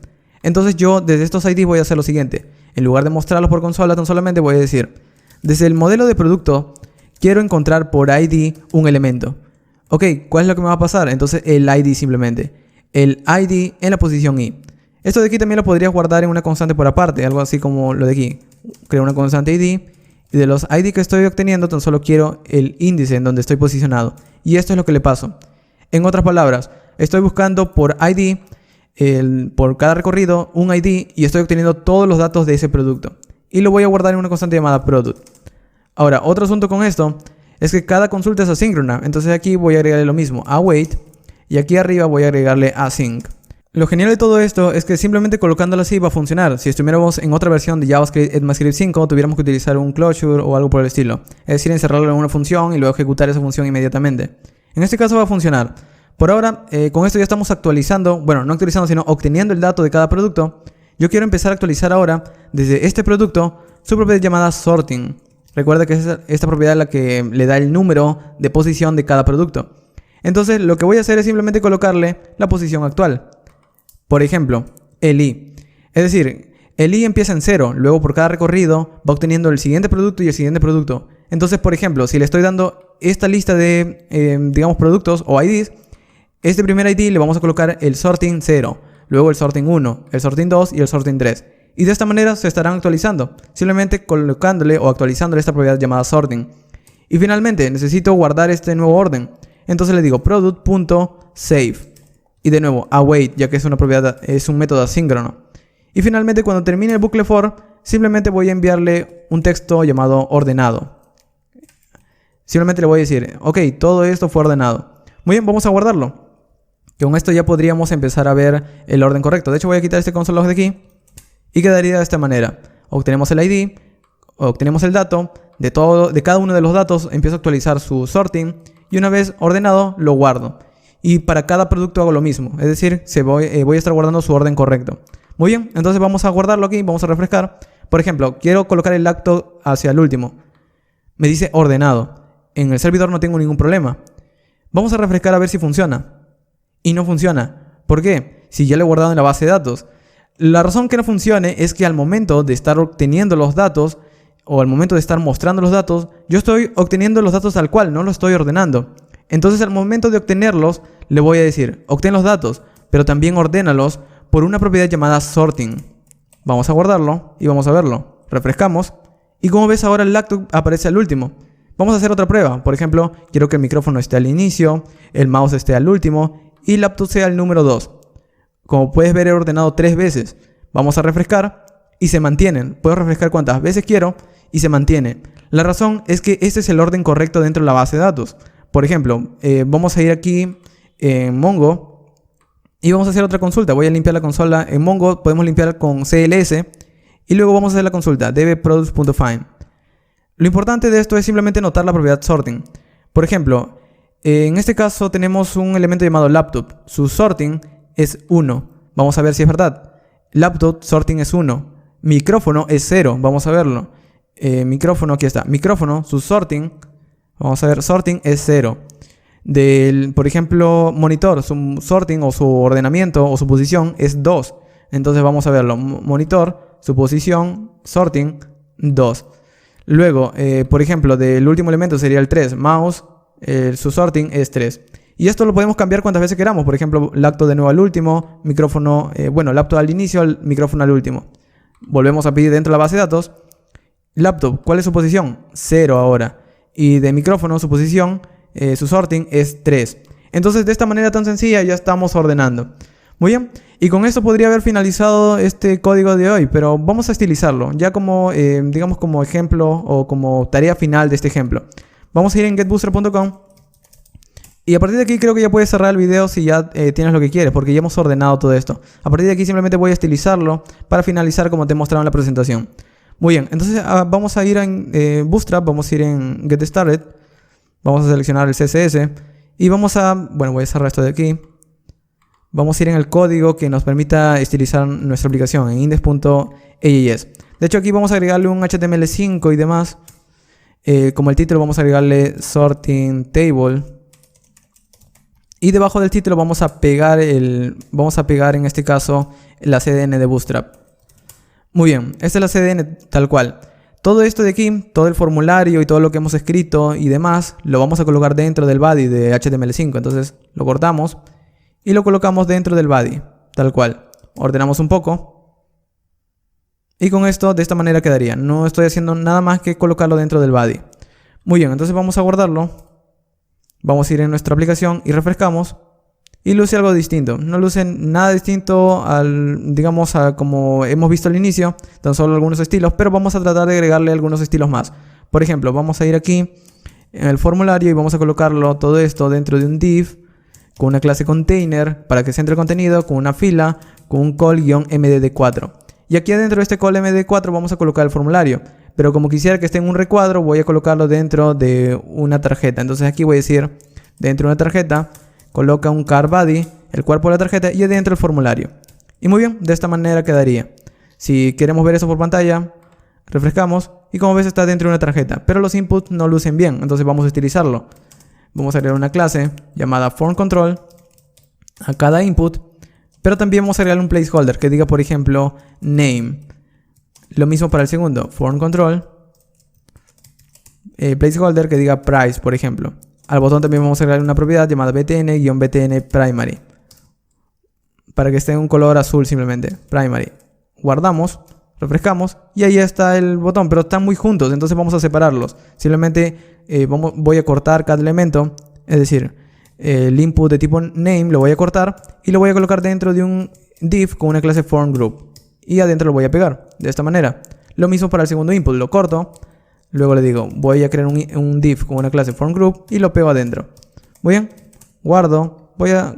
Entonces yo desde estos IDs voy a hacer lo siguiente. En lugar de mostrarlos por consola, tan solamente voy a decir, desde el modelo de producto, quiero encontrar por ID un elemento. Ok, ¿cuál es lo que me va a pasar? Entonces el ID simplemente. El ID en la posición I. Esto de aquí también lo podrías guardar en una constante por aparte, algo así como lo de aquí. Creo una constante ID y de los ID que estoy obteniendo tan solo quiero el índice en donde estoy posicionado. Y esto es lo que le paso. En otras palabras, estoy buscando por ID, por cada recorrido, un ID y estoy obteniendo todos los datos de ese producto. Y lo voy a guardar en una constante llamada product. Ahora, otro asunto con esto es que cada consulta es asíncrona. Entonces aquí voy a agregarle lo mismo, await, y aquí arriba voy a agregarle async. Lo genial de todo esto es que simplemente colocándolo así va a funcionar. Si estuviéramos en otra versión de JavaScript ECMAScript 5, tuviéramos que utilizar un closure o algo por el estilo. Es decir, encerrarlo en una función y luego ejecutar esa función inmediatamente. En este caso va a funcionar. Por ahora, con esto ya estamos actualizando, bueno, no actualizando, sino obteniendo el dato de cada producto. Yo quiero empezar a actualizar ahora, desde este producto, su propiedad llamada sorting. Recuerda que es esta propiedad la que le da el número de posición de cada producto. Entonces, lo que voy a hacer es simplemente colocarle la posición actual. Por ejemplo, el I. Es decir, el I empieza en 0, luego por cada recorrido va obteniendo el siguiente producto y el siguiente producto. Entonces, por ejemplo, si le estoy dando esta lista de, digamos, productos o IDs, este primer ID le vamos a colocar el sorting 0, luego el sorting 1, el sorting 2 y el sorting 3. Y de esta manera se estarán actualizando, simplemente colocándole o actualizándole esta propiedad llamada sorting. Y finalmente, necesito guardar este nuevo orden. Entonces le digo product.save. Y de nuevo, await, ya que es una propiedad, es un método asíncrono. Y finalmente, cuando termine el bucle for, simplemente voy a enviarle un texto llamado ordenado. Simplemente le voy a decir, ok, todo esto fue ordenado. Muy bien, vamos a guardarlo. Con esto ya podríamos empezar a ver el orden correcto. De hecho, voy a quitar este console.log de aquí y quedaría de esta manera. Obtenemos el ID, obtenemos el dato, de cada uno de los datos empiezo a actualizar su sorting y una vez ordenado, lo guardo. Y para cada producto hago lo mismo, es decir, voy a estar guardando su orden correcto. Muy bien, entonces vamos a guardarlo aquí, vamos a refrescar. Por ejemplo, quiero colocar el acto hacia el último. Me dice ordenado. En el servidor no tengo ningún problema. Vamos a refrescar a ver si funciona. Y no funciona. ¿Por qué? Si ya lo he guardado en la base de datos. La razón que no funcione es que al momento de estar obteniendo los datos, o al momento de estar mostrando los datos, yo estoy obteniendo los datos tal cual, no lo estoy ordenando. Entonces al momento de obtenerlos, le voy a decir, obtén los datos, pero también ordénalos por una propiedad llamada sorting. Vamos a guardarlo y vamos a verlo. Refrescamos y como ves ahora el laptop aparece al último. Vamos a hacer otra prueba. Por ejemplo, quiero que el micrófono esté al inicio, el mouse esté al último y el laptop sea el número 2. Como puedes ver, he ordenado 3 veces. Vamos a refrescar y se mantienen. Puedo refrescar cuantas veces quiero y se mantiene. La razón es que este es el orden correcto dentro de la base de datos. Por ejemplo, vamos a ir aquí en Mongo y vamos a hacer otra consulta. Voy a limpiar la consola. En Mongo podemos limpiar con CLS y luego vamos a hacer la consulta dbproducts.find. Lo importante de esto es simplemente notar la propiedad sorting. Por ejemplo, en este caso tenemos un elemento llamado laptop. Su sorting es 1. Vamos a ver si es verdad. Laptop sorting es 1. Micrófono es 0. Vamos a verlo. Micrófono, aquí está. Micrófono, su sorting, vamos a ver, sorting es 0. Por ejemplo, monitor, su sorting o su ordenamiento o su posición es 2. Entonces vamos a verlo. Monitor, su posición, sorting, 2. Luego, por ejemplo, del último elemento sería el 3. Mouse, su sorting es 3. Y esto lo podemos cambiar cuantas veces queramos. Por ejemplo, laptop de nuevo al último, micrófono, laptop al inicio, micrófono al último. Volvemos a pedir dentro de la base de datos. Laptop, ¿cuál es su posición? 0 ahora. Y de micrófono, su posición, su sorting es 3. Entonces, de esta manera tan sencilla ya estamos ordenando. Muy bien. Y con esto podría haber finalizado este código de hoy, pero vamos a estilizarlo. Ya como, digamos, como ejemplo o como tarea final de este ejemplo. Vamos a ir en getbootstrap.com. Y a partir de aquí creo que ya puedes cerrar el video si ya tienes lo que quieres, porque ya hemos ordenado todo esto. A partir de aquí simplemente voy a estilizarlo para finalizar como te he mostrado en la presentación. Muy bien, entonces vamos a ir en Bootstrap, vamos a ir en Get Started, vamos a seleccionar el CSS y vamos a, voy a cerrar esto de aquí. Vamos a ir en el código que nos permita estilizar nuestra aplicación en index.js. De hecho aquí vamos a agregarle un HTML5 y demás. Como el título vamos a agregarle sorting table. Y debajo del título vamos a pegar en este caso la CDN de Bootstrap. Muy bien, esta es la CDN tal cual. Todo esto de aquí, todo el formulario y todo lo que hemos escrito y demás, lo vamos a colocar dentro del body de HTML5. Entonces lo cortamos y lo colocamos dentro del body, tal cual. Ordenamos un poco. Y con esto, de esta manera quedaría. No estoy haciendo nada más que colocarlo dentro del body. Muy bien, entonces vamos a guardarlo. Vamos a ir en nuestra aplicación y refrescamos. Y luce algo distinto. No luce nada distinto digamos, a como hemos visto al inicio. Tan solo algunos estilos. Pero vamos a tratar de agregarle algunos estilos más. Por ejemplo, vamos a ir aquí en el formulario y vamos a colocarlo todo esto dentro de un div. Con una clase container para que se entre el contenido. Con una fila. Con un call-mdd4. Y aquí adentro de este call-mdd4 vamos a colocar el formulario. Pero como quisiera que esté en un recuadro, voy a colocarlo dentro de una tarjeta. Entonces aquí voy a decir, dentro de una tarjeta, coloca un car body, el cuerpo de la tarjeta y adentro el formulario. Y muy bien, de esta manera quedaría. Si queremos ver eso por pantalla, refrescamos y como ves está dentro de una tarjeta. Pero los inputs no lucen bien, entonces vamos a estilizarlo. Vamos a agregar una clase llamada formControl a cada input. Pero también vamos a agregar un placeholder que diga, por ejemplo, name. Lo mismo para el segundo, formControl. Placeholder que diga price, por ejemplo. Al botón también vamos a agregar una propiedad llamada btn-btn primary. Para que esté en un color azul simplemente, primary. Guardamos, refrescamos y ahí está el botón, pero están muy juntos, entonces vamos a separarlos. Simplemente voy a cortar cada elemento, es decir, el input de tipo name lo voy a cortar y lo voy a colocar dentro de un div con una clase formGroup. Y adentro lo voy a pegar, de esta manera. Lo mismo para el segundo input, lo corto. Luego le digo, voy a crear un div con una clase formGroup y lo pego adentro. Muy bien, guardo. Voy a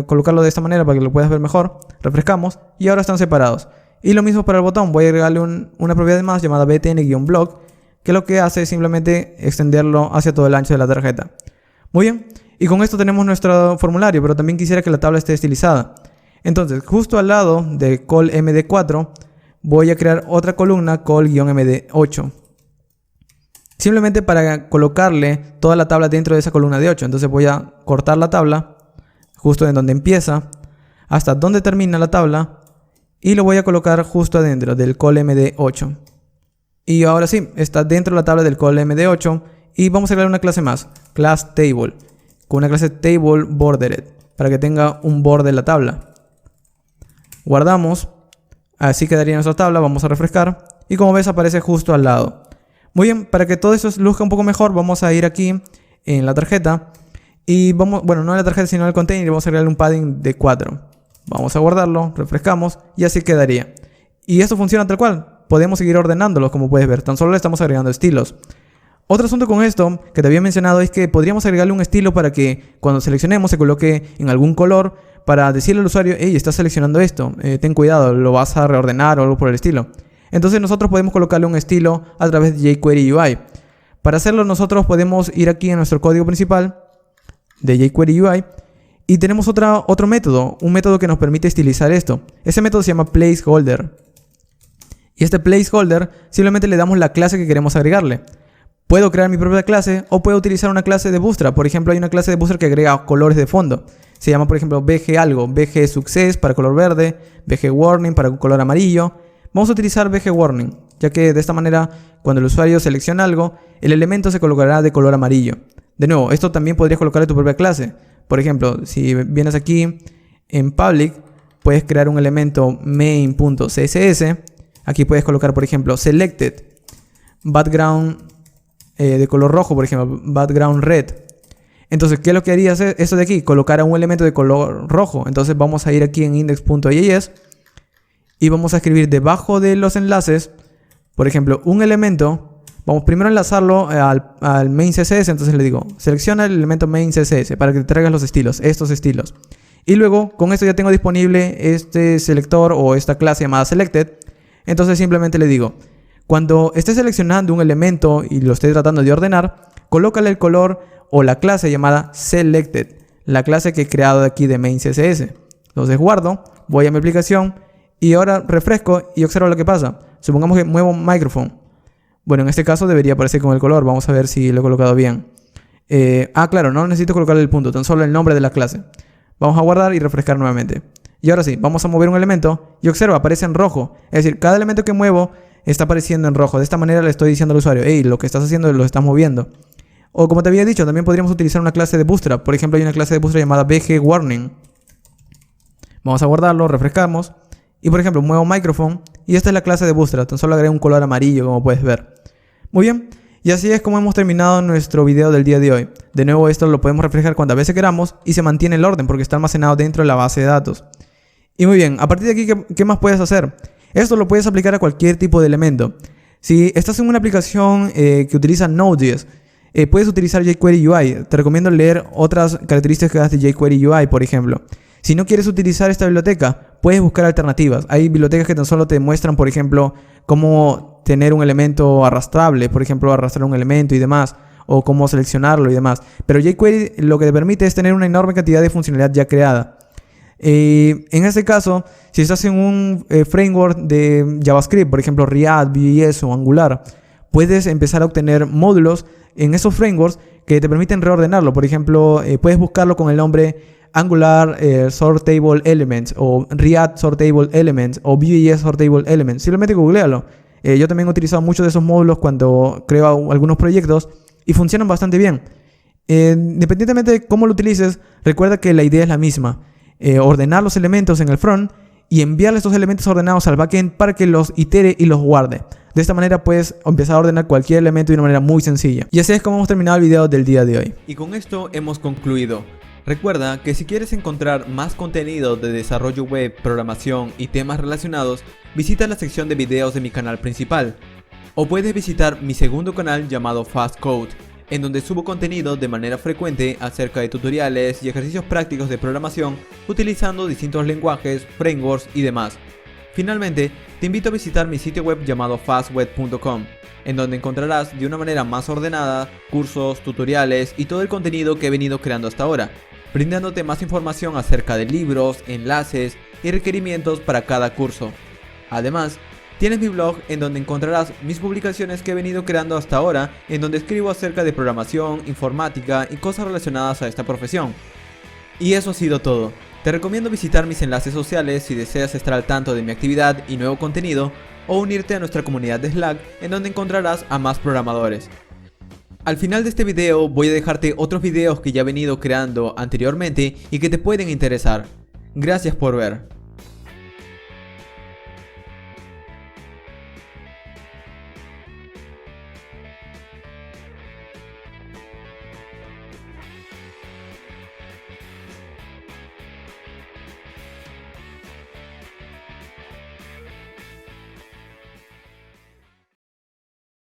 colocarlo de esta manera para que lo puedas ver mejor. Refrescamos y ahora están separados. Y lo mismo para el botón, voy a agregarle una propiedad más llamada btn-block, que lo que hace es simplemente extenderlo hacia todo el ancho de la tarjeta. Muy bien, y con esto tenemos nuestro formulario, pero también quisiera que la tabla esté estilizada. Entonces, justo al lado de call-md4, voy a crear otra columna call-md8. Simplemente para colocarle toda la tabla dentro de esa columna de 8. Entonces voy a cortar la tabla, justo en donde empieza, hasta donde termina la tabla, y lo voy a colocar justo adentro del call-md8. Y ahora sí, está dentro de la tabla del call-md8, y vamos a crear una clase más, class table, con una clase table bordered para que tenga un borde en la tabla. Guardamos, así quedaría nuestra tabla, vamos a refrescar y como ves aparece justo al lado. Muy bien, para que todo eso luzca un poco mejor vamos a ir aquí en la tarjeta y no en la tarjeta sino en el container y vamos a agregarle un padding de 4. Vamos a guardarlo, refrescamos y así quedaría. Y esto funciona tal cual, podemos seguir ordenándolos como puedes ver, tan solo le estamos agregando estilos. Otro asunto con esto que te había mencionado es que podríamos agregarle un estilo para que cuando seleccionemos se coloque en algún color para decirle al usuario, hey, estás seleccionando esto, ten cuidado, lo vas a reordenar o algo por el estilo. Entonces nosotros podemos colocarle un estilo a través de jQuery UI. Para hacerlo nosotros podemos ir aquí en nuestro código principal de jQuery UI y tenemos otro método, un método que nos permite estilizar esto. Ese método se llama placeholder. Y este placeholder simplemente le damos la clase que queremos agregarle. Puedo crear mi propia clase o puedo utilizar una clase de Bootstrap. Por ejemplo, hay una clase de Bootstrap que agrega colores de fondo. Se llama, por ejemplo, BG algo, BG Success para color verde, BG Warning para color amarillo. Vamos a utilizar BG Warning, ya que de esta manera, cuando el usuario selecciona algo, el elemento se colocará de color amarillo. De nuevo, esto también podrías colocar en tu propia clase. Por ejemplo, si vienes aquí en Public, puedes crear un elemento main.css. Aquí puedes colocar, por ejemplo, Selected, Background de color rojo, por ejemplo, Background Red. Entonces, ¿qué es lo que haría esto de aquí? Colocar a un elemento de color rojo. Entonces vamos a ir aquí en index.js y vamos a escribir debajo de los enlaces, por ejemplo, un elemento. Vamos primero a enlazarlo al main CSS. Entonces le digo, selecciona el elemento main CSS para que te traigas los estilos, estos estilos. Y luego, con esto ya tengo disponible este selector o esta clase llamada selected. Entonces simplemente le digo, cuando estés seleccionando un elemento y lo estés tratando de ordenar, colócale el color o la clase llamada selected, la clase que he creado aquí de main CSS. Entonces guardo, voy a mi aplicación y ahora refresco y observo lo que pasa. Supongamos que muevo microphone. Bueno, en este caso debería aparecer con el color. Vamos a ver si lo he colocado bien. Claro, no necesito colocarle el punto, tan solo el nombre de la clase. Vamos a guardar y refrescar nuevamente. Y ahora sí, vamos a mover un elemento y observa, aparece en rojo. Es decir, cada elemento que muevo está apareciendo en rojo. De esta manera le estoy diciendo al usuario, hey, lo que estás haciendo lo estás moviendo. O como te había dicho, también podríamos utilizar una clase de Bootstrap. Por ejemplo, hay una clase de Bootstrap llamada BG Warning. Vamos a guardarlo, refrescamos. Y por ejemplo, muevo microphone. Y esta es la clase de Bootstrap. Tan solo agrego un color amarillo, como puedes ver. Muy bien. Y así es como hemos terminado nuestro video del día de hoy. De nuevo, esto lo podemos reflejar cuantas veces queramos. Y se mantiene el orden porque está almacenado dentro de la base de datos. Y muy bien, a partir de aquí, ¿qué más puedes hacer? Esto lo puedes aplicar a cualquier tipo de elemento. Si estás en una aplicación que utiliza Node.js, puedes utilizar jQuery UI. Te recomiendo leer otras características de jQuery UI, por ejemplo. Si no quieres utilizar esta biblioteca, puedes buscar alternativas. Hay bibliotecas que tan solo te muestran, por ejemplo, cómo tener un elemento arrastrable, por ejemplo, arrastrar un elemento y demás, o cómo seleccionarlo y demás. Pero jQuery lo que te permite es tener una enorme cantidad de funcionalidad ya creada. En este caso, si estás en un framework de JavaScript, por ejemplo React, Vue.js o Angular, puedes empezar a obtener módulos en esos frameworks que te permiten reordenarlo. Por ejemplo, puedes buscarlo con el nombre Angular Sortable Elements o React Sortable Elements o Vue.js Sortable Elements. Simplemente googlealo. Yo también he utilizado muchos de esos módulos cuando creo algunos proyectos y funcionan bastante bien. Independientemente de cómo lo utilices, recuerda que la idea es la misma. Ordenar los elementos en el front y enviarle estos elementos ordenados al backend para que los itere y los guarde. De esta manera puedes empezar a ordenar cualquier elemento de una manera muy sencilla. Y así es como hemos terminado el video del día de hoy. Y con esto hemos concluido. Recuerda que si quieres encontrar más contenido de desarrollo web, programación y temas relacionados, visita la sección de videos de mi canal principal. O puedes visitar mi segundo canal llamado Fast Code, en donde subo contenido de manera frecuente acerca de tutoriales y ejercicios prácticos de programación utilizando distintos lenguajes, frameworks y demás. Finalmente, te invito a visitar mi sitio web llamado fastweb.com, en donde encontrarás de una manera más ordenada cursos, tutoriales y todo el contenido que he venido creando hasta ahora, brindándote más información acerca de libros, enlaces y requerimientos para cada curso. Además, tienes mi blog en donde encontrarás mis publicaciones que he venido creando hasta ahora, en donde escribo acerca de programación, informática y cosas relacionadas a esta profesión. Y eso ha sido todo. Te recomiendo visitar mis enlaces sociales si deseas estar al tanto de mi actividad y nuevo contenido, o unirte a nuestra comunidad de Slack en donde encontrarás a más programadores. Al final de este video voy a dejarte otros videos que ya he venido creando anteriormente y que te pueden interesar. Gracias por ver.